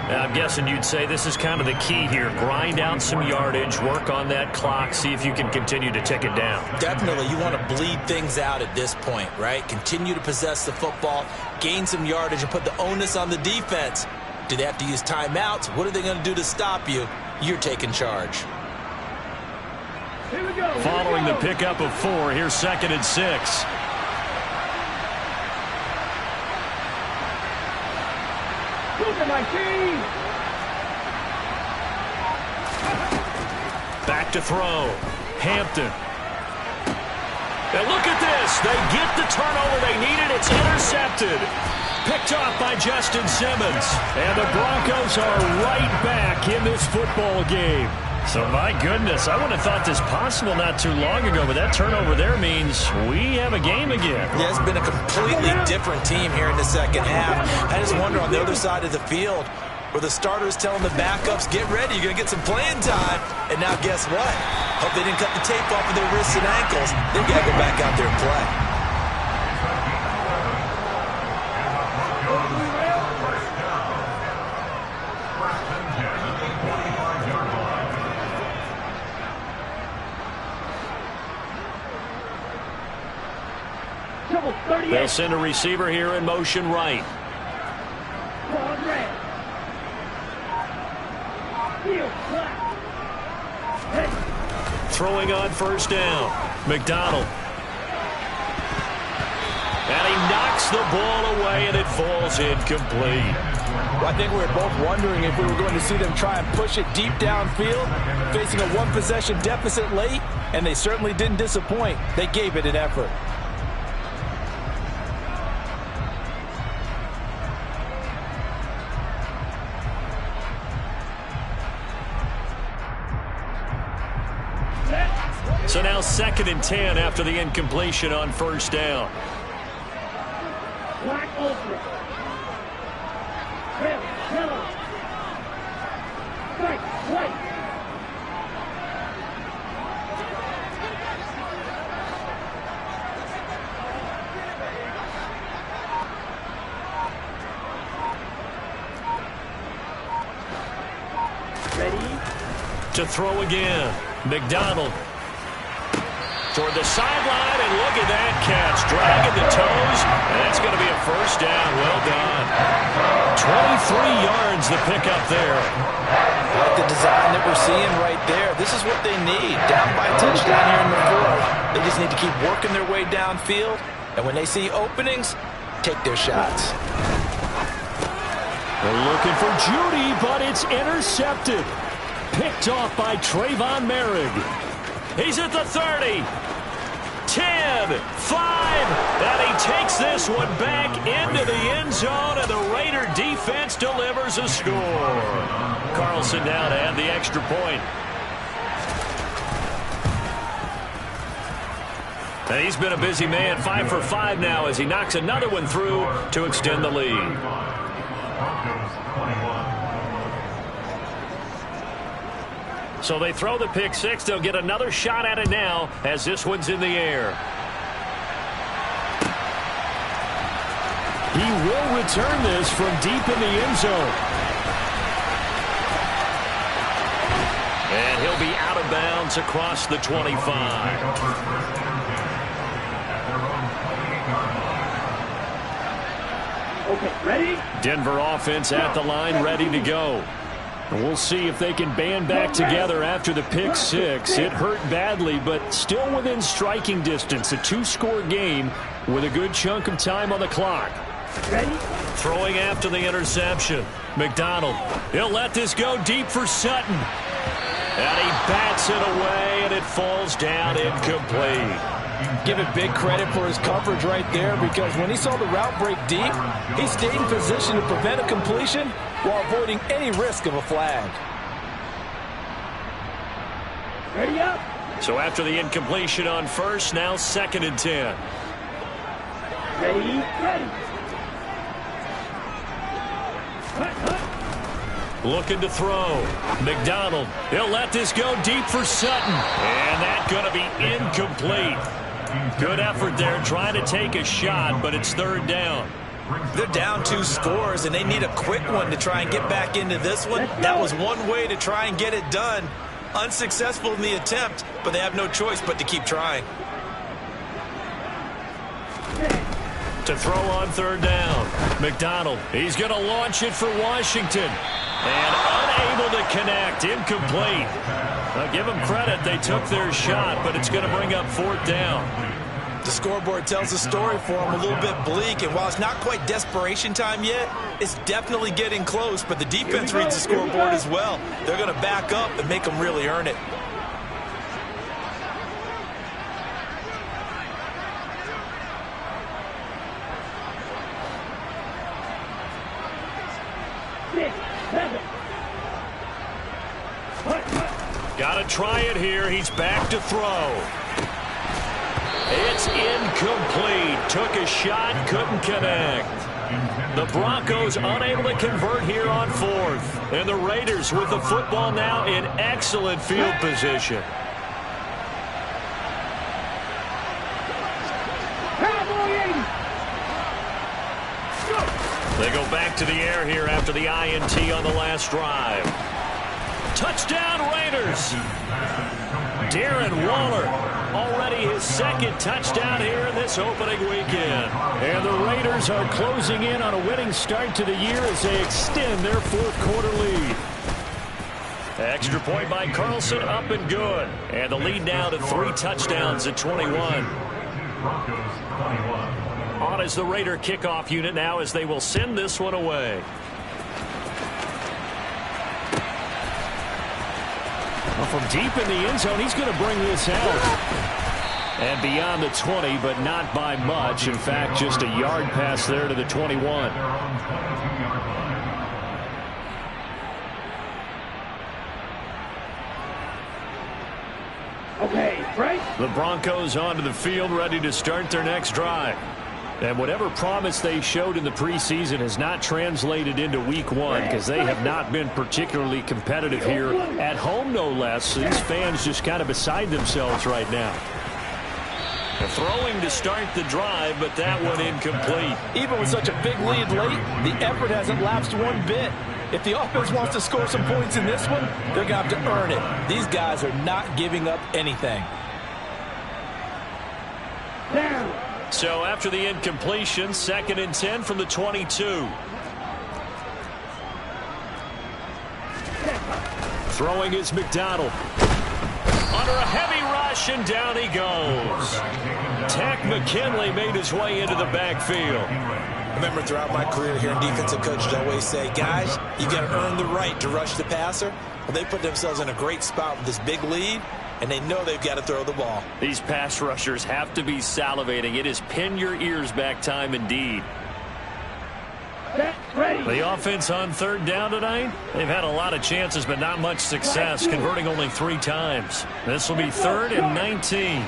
Now, I'm guessing you'd say this is kind of the key here. Grind out some yardage, work on that clock, see if you can continue to tick it down. Definitely. You want to bleed things out at this point, right? Continue to possess the football, gain some yardage, and put the onus on the defense. Do they have to use timeouts? What are they going to do to stop you? You're taking charge. Here we go. Following the pickup of 4, here's 2nd and 6. Look at my team. Back to throw. Hampton. And look at this. They get the turnover they needed. It's intercepted. Picked off by Justin Simmons. And the Broncos are right back in this football game. So, my goodness, I wouldn't have thought this possible not too long ago, but that turnover there means we have a game again. Yeah, it's been a completely different team here in the second half. I just wonder on the other side of the field where the starters telling the backups, get ready, you're going to get some playing time. And now guess what? Hope they didn't cut the tape off of their wrists and ankles. They've got to go back out there and play. They'll send a receiver here in motion right. Throwing on first down. McDonald. And he knocks the ball away, and it falls incomplete. Well, I think we were both wondering if we were going to see them try and push it deep downfield, facing a one-possession deficit late, and they certainly didn't disappoint. They gave it an effort. So now 2nd and 10 after the incompletion on first down. Black open. Red, yellow. White, white. Ready? To throw again. McDonald. Toward the sideline, and look at that catch. Dragging the toes, and that's going to be a first down. Well done. 23 yards the pickup there. Like the design that we're seeing right there. This is what they need. Down by a touchdown here in the 4th. They just need to keep working their way downfield, and when they see openings, take their shots. They're looking for Judy, but it's intercepted. Picked off by Trayvon Merrick. He's at the 30. 10, 5, and he takes this one back into the end zone, and the Raider defense delivers a score. Carlson now to add the extra point. And he's been a busy man, 5 for 5 now as he knocks another one through to extend the lead. So they throw the pick six. They'll get another shot at it now as this one's in the air. He will return this from deep in the end zone. And he'll be out of bounds across the 25. Okay, ready? Denver offense at the line, ready to go. And we'll see if they can band back together after the pick six. It hurt badly, but still within striking distance. A 2-score game with a good chunk of time on the clock. Ready? Throwing after the interception. McDonald. He'll let this go deep for Sutton. And he bats it away, and it falls down incomplete. Give it big credit for his coverage right there, because when he saw the route break deep, he stayed in position to prevent a completion while avoiding any risk of a flag. Ready up. So after the incompletion on first, now 2nd and 10. Ready, ready. Looking to throw. McDonald. He'll let this go deep for Sutton. And that's going to be incomplete. Good effort there trying to take a shot, but it's 3rd down. They're down 2 scores, and they need a quick one to try and get back into this one. That was one way to try and get it done. Unsuccessful in the attempt, but they have no choice but to keep trying. To throw on 3rd down. McDonald. He's going to launch it for Washington. And unable to connect. Incomplete. Now give them credit. They took their shot, but it's going to bring up 4th down. The scoreboard tells the story for them a little bit bleak, and while it's not quite desperation time yet, it's definitely getting close, but the defense reads the scoreboard as well. They're going to back up and make them really earn it. Got to try it here. He's back to throw. It's incomplete. Took a shot, couldn't connect. The Broncos unable to convert here on 4th. And the Raiders with the football now in excellent field position. They go back to the air here after the INT on the last drive. Touchdown Raiders. Darren Waller, already his 2nd touchdown here in this opening weekend. And the Raiders are closing in on a winning start to the year as they extend their 4th quarter lead. Extra point by Carlson, up and good. And the lead now to 3 touchdowns at 21. On is the Raider kickoff unit now as they will send this one away. Well, from deep in the end zone, he's going to bring this out. And beyond the 20, but not by much. In fact, just a yard pass there to the 21. Okay, right. The Broncos onto the field, ready to start their next drive. And whatever promise they showed in the preseason has not translated into week 1 because they have not been particularly competitive here at home, no less. These fans just kind of beside themselves right now. They're throwing to start the drive, but that one incomplete. Even with such a big lead late, the effort hasn't lapsed one bit. If the offense wants to score some points in this one, they're going to have to earn it. These guys are not giving up anything. Down. So after the incompletion, 2nd and 10 from the 22. Throwing is McDonald. Under a heavy rush, and down he goes. Takk McKinley made his way into the backfield. I remember throughout my career here in defensive coaches always say, guys, you got to earn the right to rush the passer. Well, they put themselves in a great spot with this big lead, and they know they've got to throw the ball. These pass rushers have to be salivating. It is pin your ears back time indeed. The offense on 3rd down tonight, they've had a lot of chances but not much success, converting only 3 times. This will be 3rd and 19.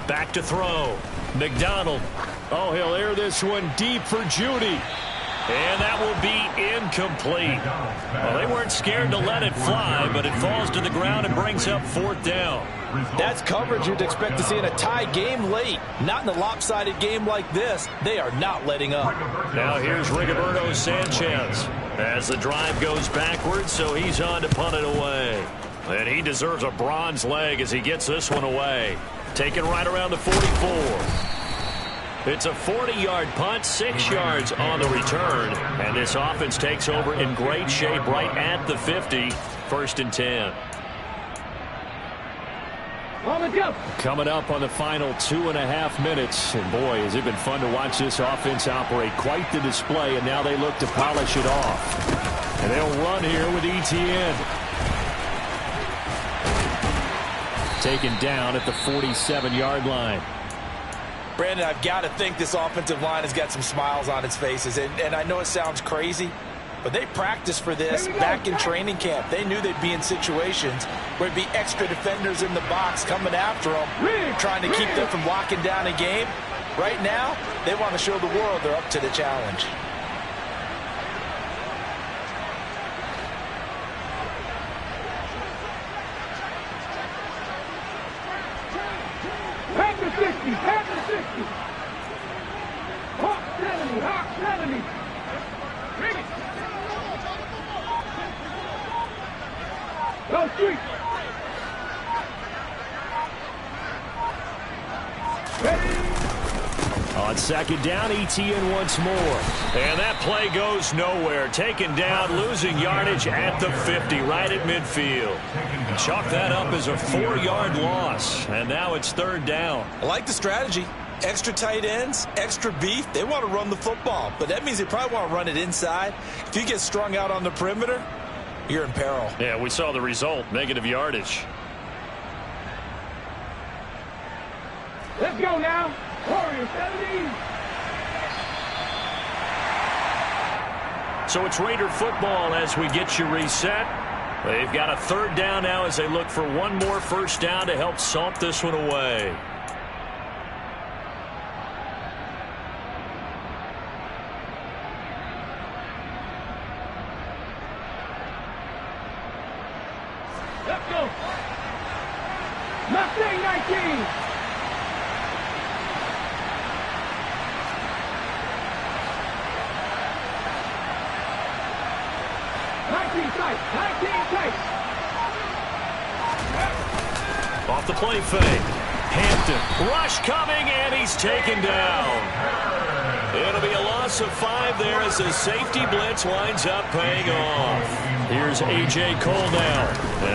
Back to throw. McDonald. Oh, he'll air this one deep for Judy. And that will be incomplete. Well, they weren't scared to let it fly, but it falls to the ground and brings up 4th down. That's coverage you'd expect to see in a tie game late. Not in a lopsided game like this. They are not letting up. Now here's Rigoberto Sanchez as the drive goes backwards, so he's on to punt it away. And he deserves a bronze leg as he gets this one away. Taken right around the 44. It's a 40-yard punt, 6 yards on the return. And this offense takes over in great shape right at the 50. 1st and 10. Coming up on the final 2.5 minutes. And boy, has it been fun to watch this offense operate. Quite the display, and now they look to polish it off. And they'll run here with Etienne. Taken down at the 47-yard line. Brandon, I've got to think this offensive line has got some smiles on its faces. And I know it sounds crazy, but they practiced for this back in training camp. They knew they'd be in situations where it'd be extra defenders in the box coming after them, trying to keep them from locking down a game. Right now, they want to show the world they're up to the challenge. Back to 60, back to 60. Hawk 70, Hawk 70. Bring it. Go street. On 2nd down, Etienne once more. And that play goes nowhere. Taken down, losing yardage at the 50, right at midfield. Chalk that up as a 4-yard loss. And now it's 3rd down. I like the strategy. Extra tight ends, extra beef. They want to run the football, but that means they probably want to run it inside. If you get strung out on the perimeter, you're in peril. Yeah, we saw the result, negative yardage. Let's go now. Warrior 70. So it's Raider football as we get you reset. They've got a third down now as they look for one more first down to help salt this one away. Let's go. Mustang 19. Off the play fake. Hampton. Rush coming, and he's taken down. It'll be a loss of 5 there as the safety blitz winds up paying off. Here's A.J. Cole now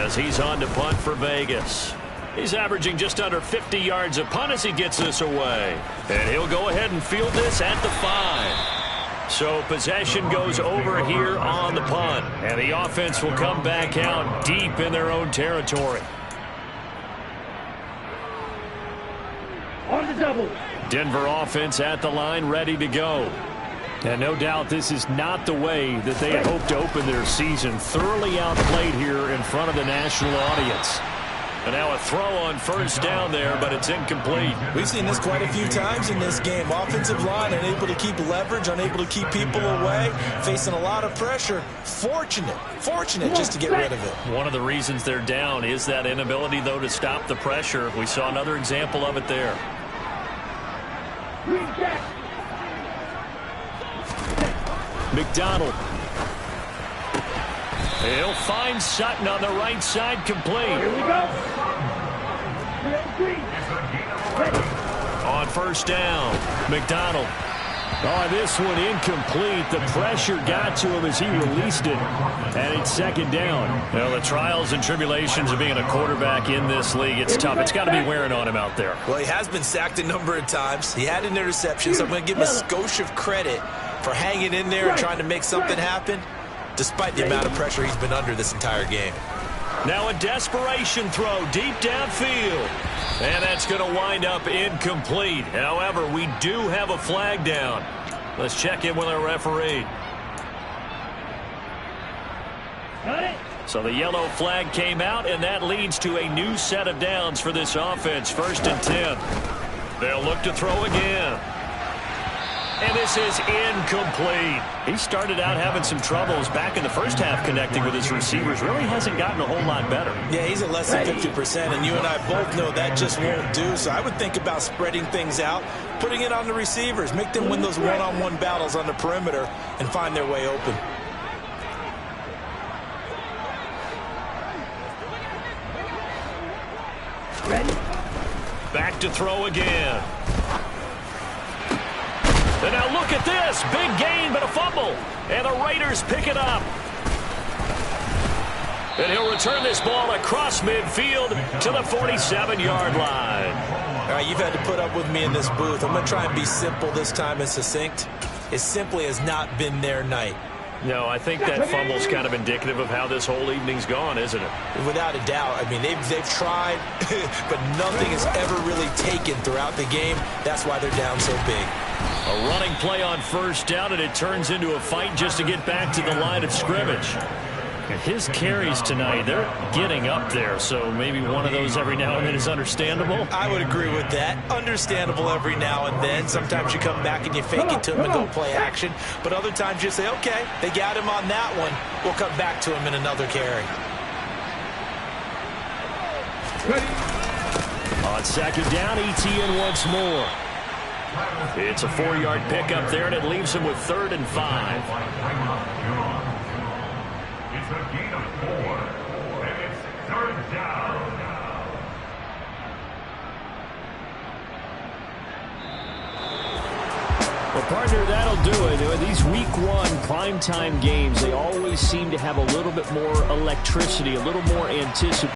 as he's on to punt for Vegas. He's averaging just under 50 yards a punt as he gets this away. And he'll go ahead and field this at the 5. So possession goes over here on the punt. And the offense will come back out deep in their own territory. On the double. Denver offense at the line, ready to go. And no doubt this is not the way that they had hoped to open their season. Thoroughly outplayed here in front of the national audience. And now a throw on first down there, but it's incomplete. We've seen this quite a few times in this game. Offensive line unable to keep leverage, unable to keep people away, facing a lot of pressure. Fortunate just to get rid of it. One of the reasons they're down is that inability, though, to stop the pressure. We saw another example of it there. McDonald. He'll find Sutton on the right side, complete. Here we go. On first down, McDonald. Oh, this one incomplete. The pressure got to him as he released it. And it's second down. Well, the trials and tribulations of being a quarterback in this league, it's tough. It's got to be wearing on him out there. Well, he has been sacked a number of times. He had an interception, so I'm going to give him a skosh of credit for hanging in there and trying to make something happen, despite the amount of pressure he's been under this entire game. Now a desperation throw deep downfield. And that's going to wind up incomplete. However, we do have a flag down. Let's check in with our referee. So the yellow flag came out, and that leads to a new set of downs for this offense. 1st and 10. They'll look to throw again. And this is incomplete. He started out having some troubles back in the first half connecting with his receivers. Really hasn't gotten a whole lot better. Yeah, he's at less than 50%, and you and I both know that just won't do. So I would think about spreading things out, putting it on the receivers, make them win those one-on-one battles on the perimeter and find their way open. Back to throw again. And now look at this. Big gain, but a fumble. And the Raiders pick it up. And he'll return this ball across midfield to the 47-yard line. All right, you've had to put up with me in this booth. I'm going to try and be simple this time and succinct. It simply has not been their night. No, I think that fumble's kind of indicative of how this whole evening's gone, isn't it? Without a doubt. I mean, they've tried, but nothing has ever really taken throughout the game. That's why they're down so big. A running play on first down, and it turns into a fight just to get back to the line of scrimmage. And his carries tonight, they're getting up there, so maybe one of those every now and then is understandable. I would agree with that. Understandable every now and then. Sometimes you come back and you fake it to him and go play action. But other times you say, okay, they got him on that one. We'll come back to him in another carry. On second down, ETN once more. It's a 4-yard pickup there, and it leaves him with 3rd and 5. It's a gain of 4, and it's 3rd down. Well, partner, that'll do it. These week 1 primetime games, they always seem to have a little bit more electricity, a little more anticipation.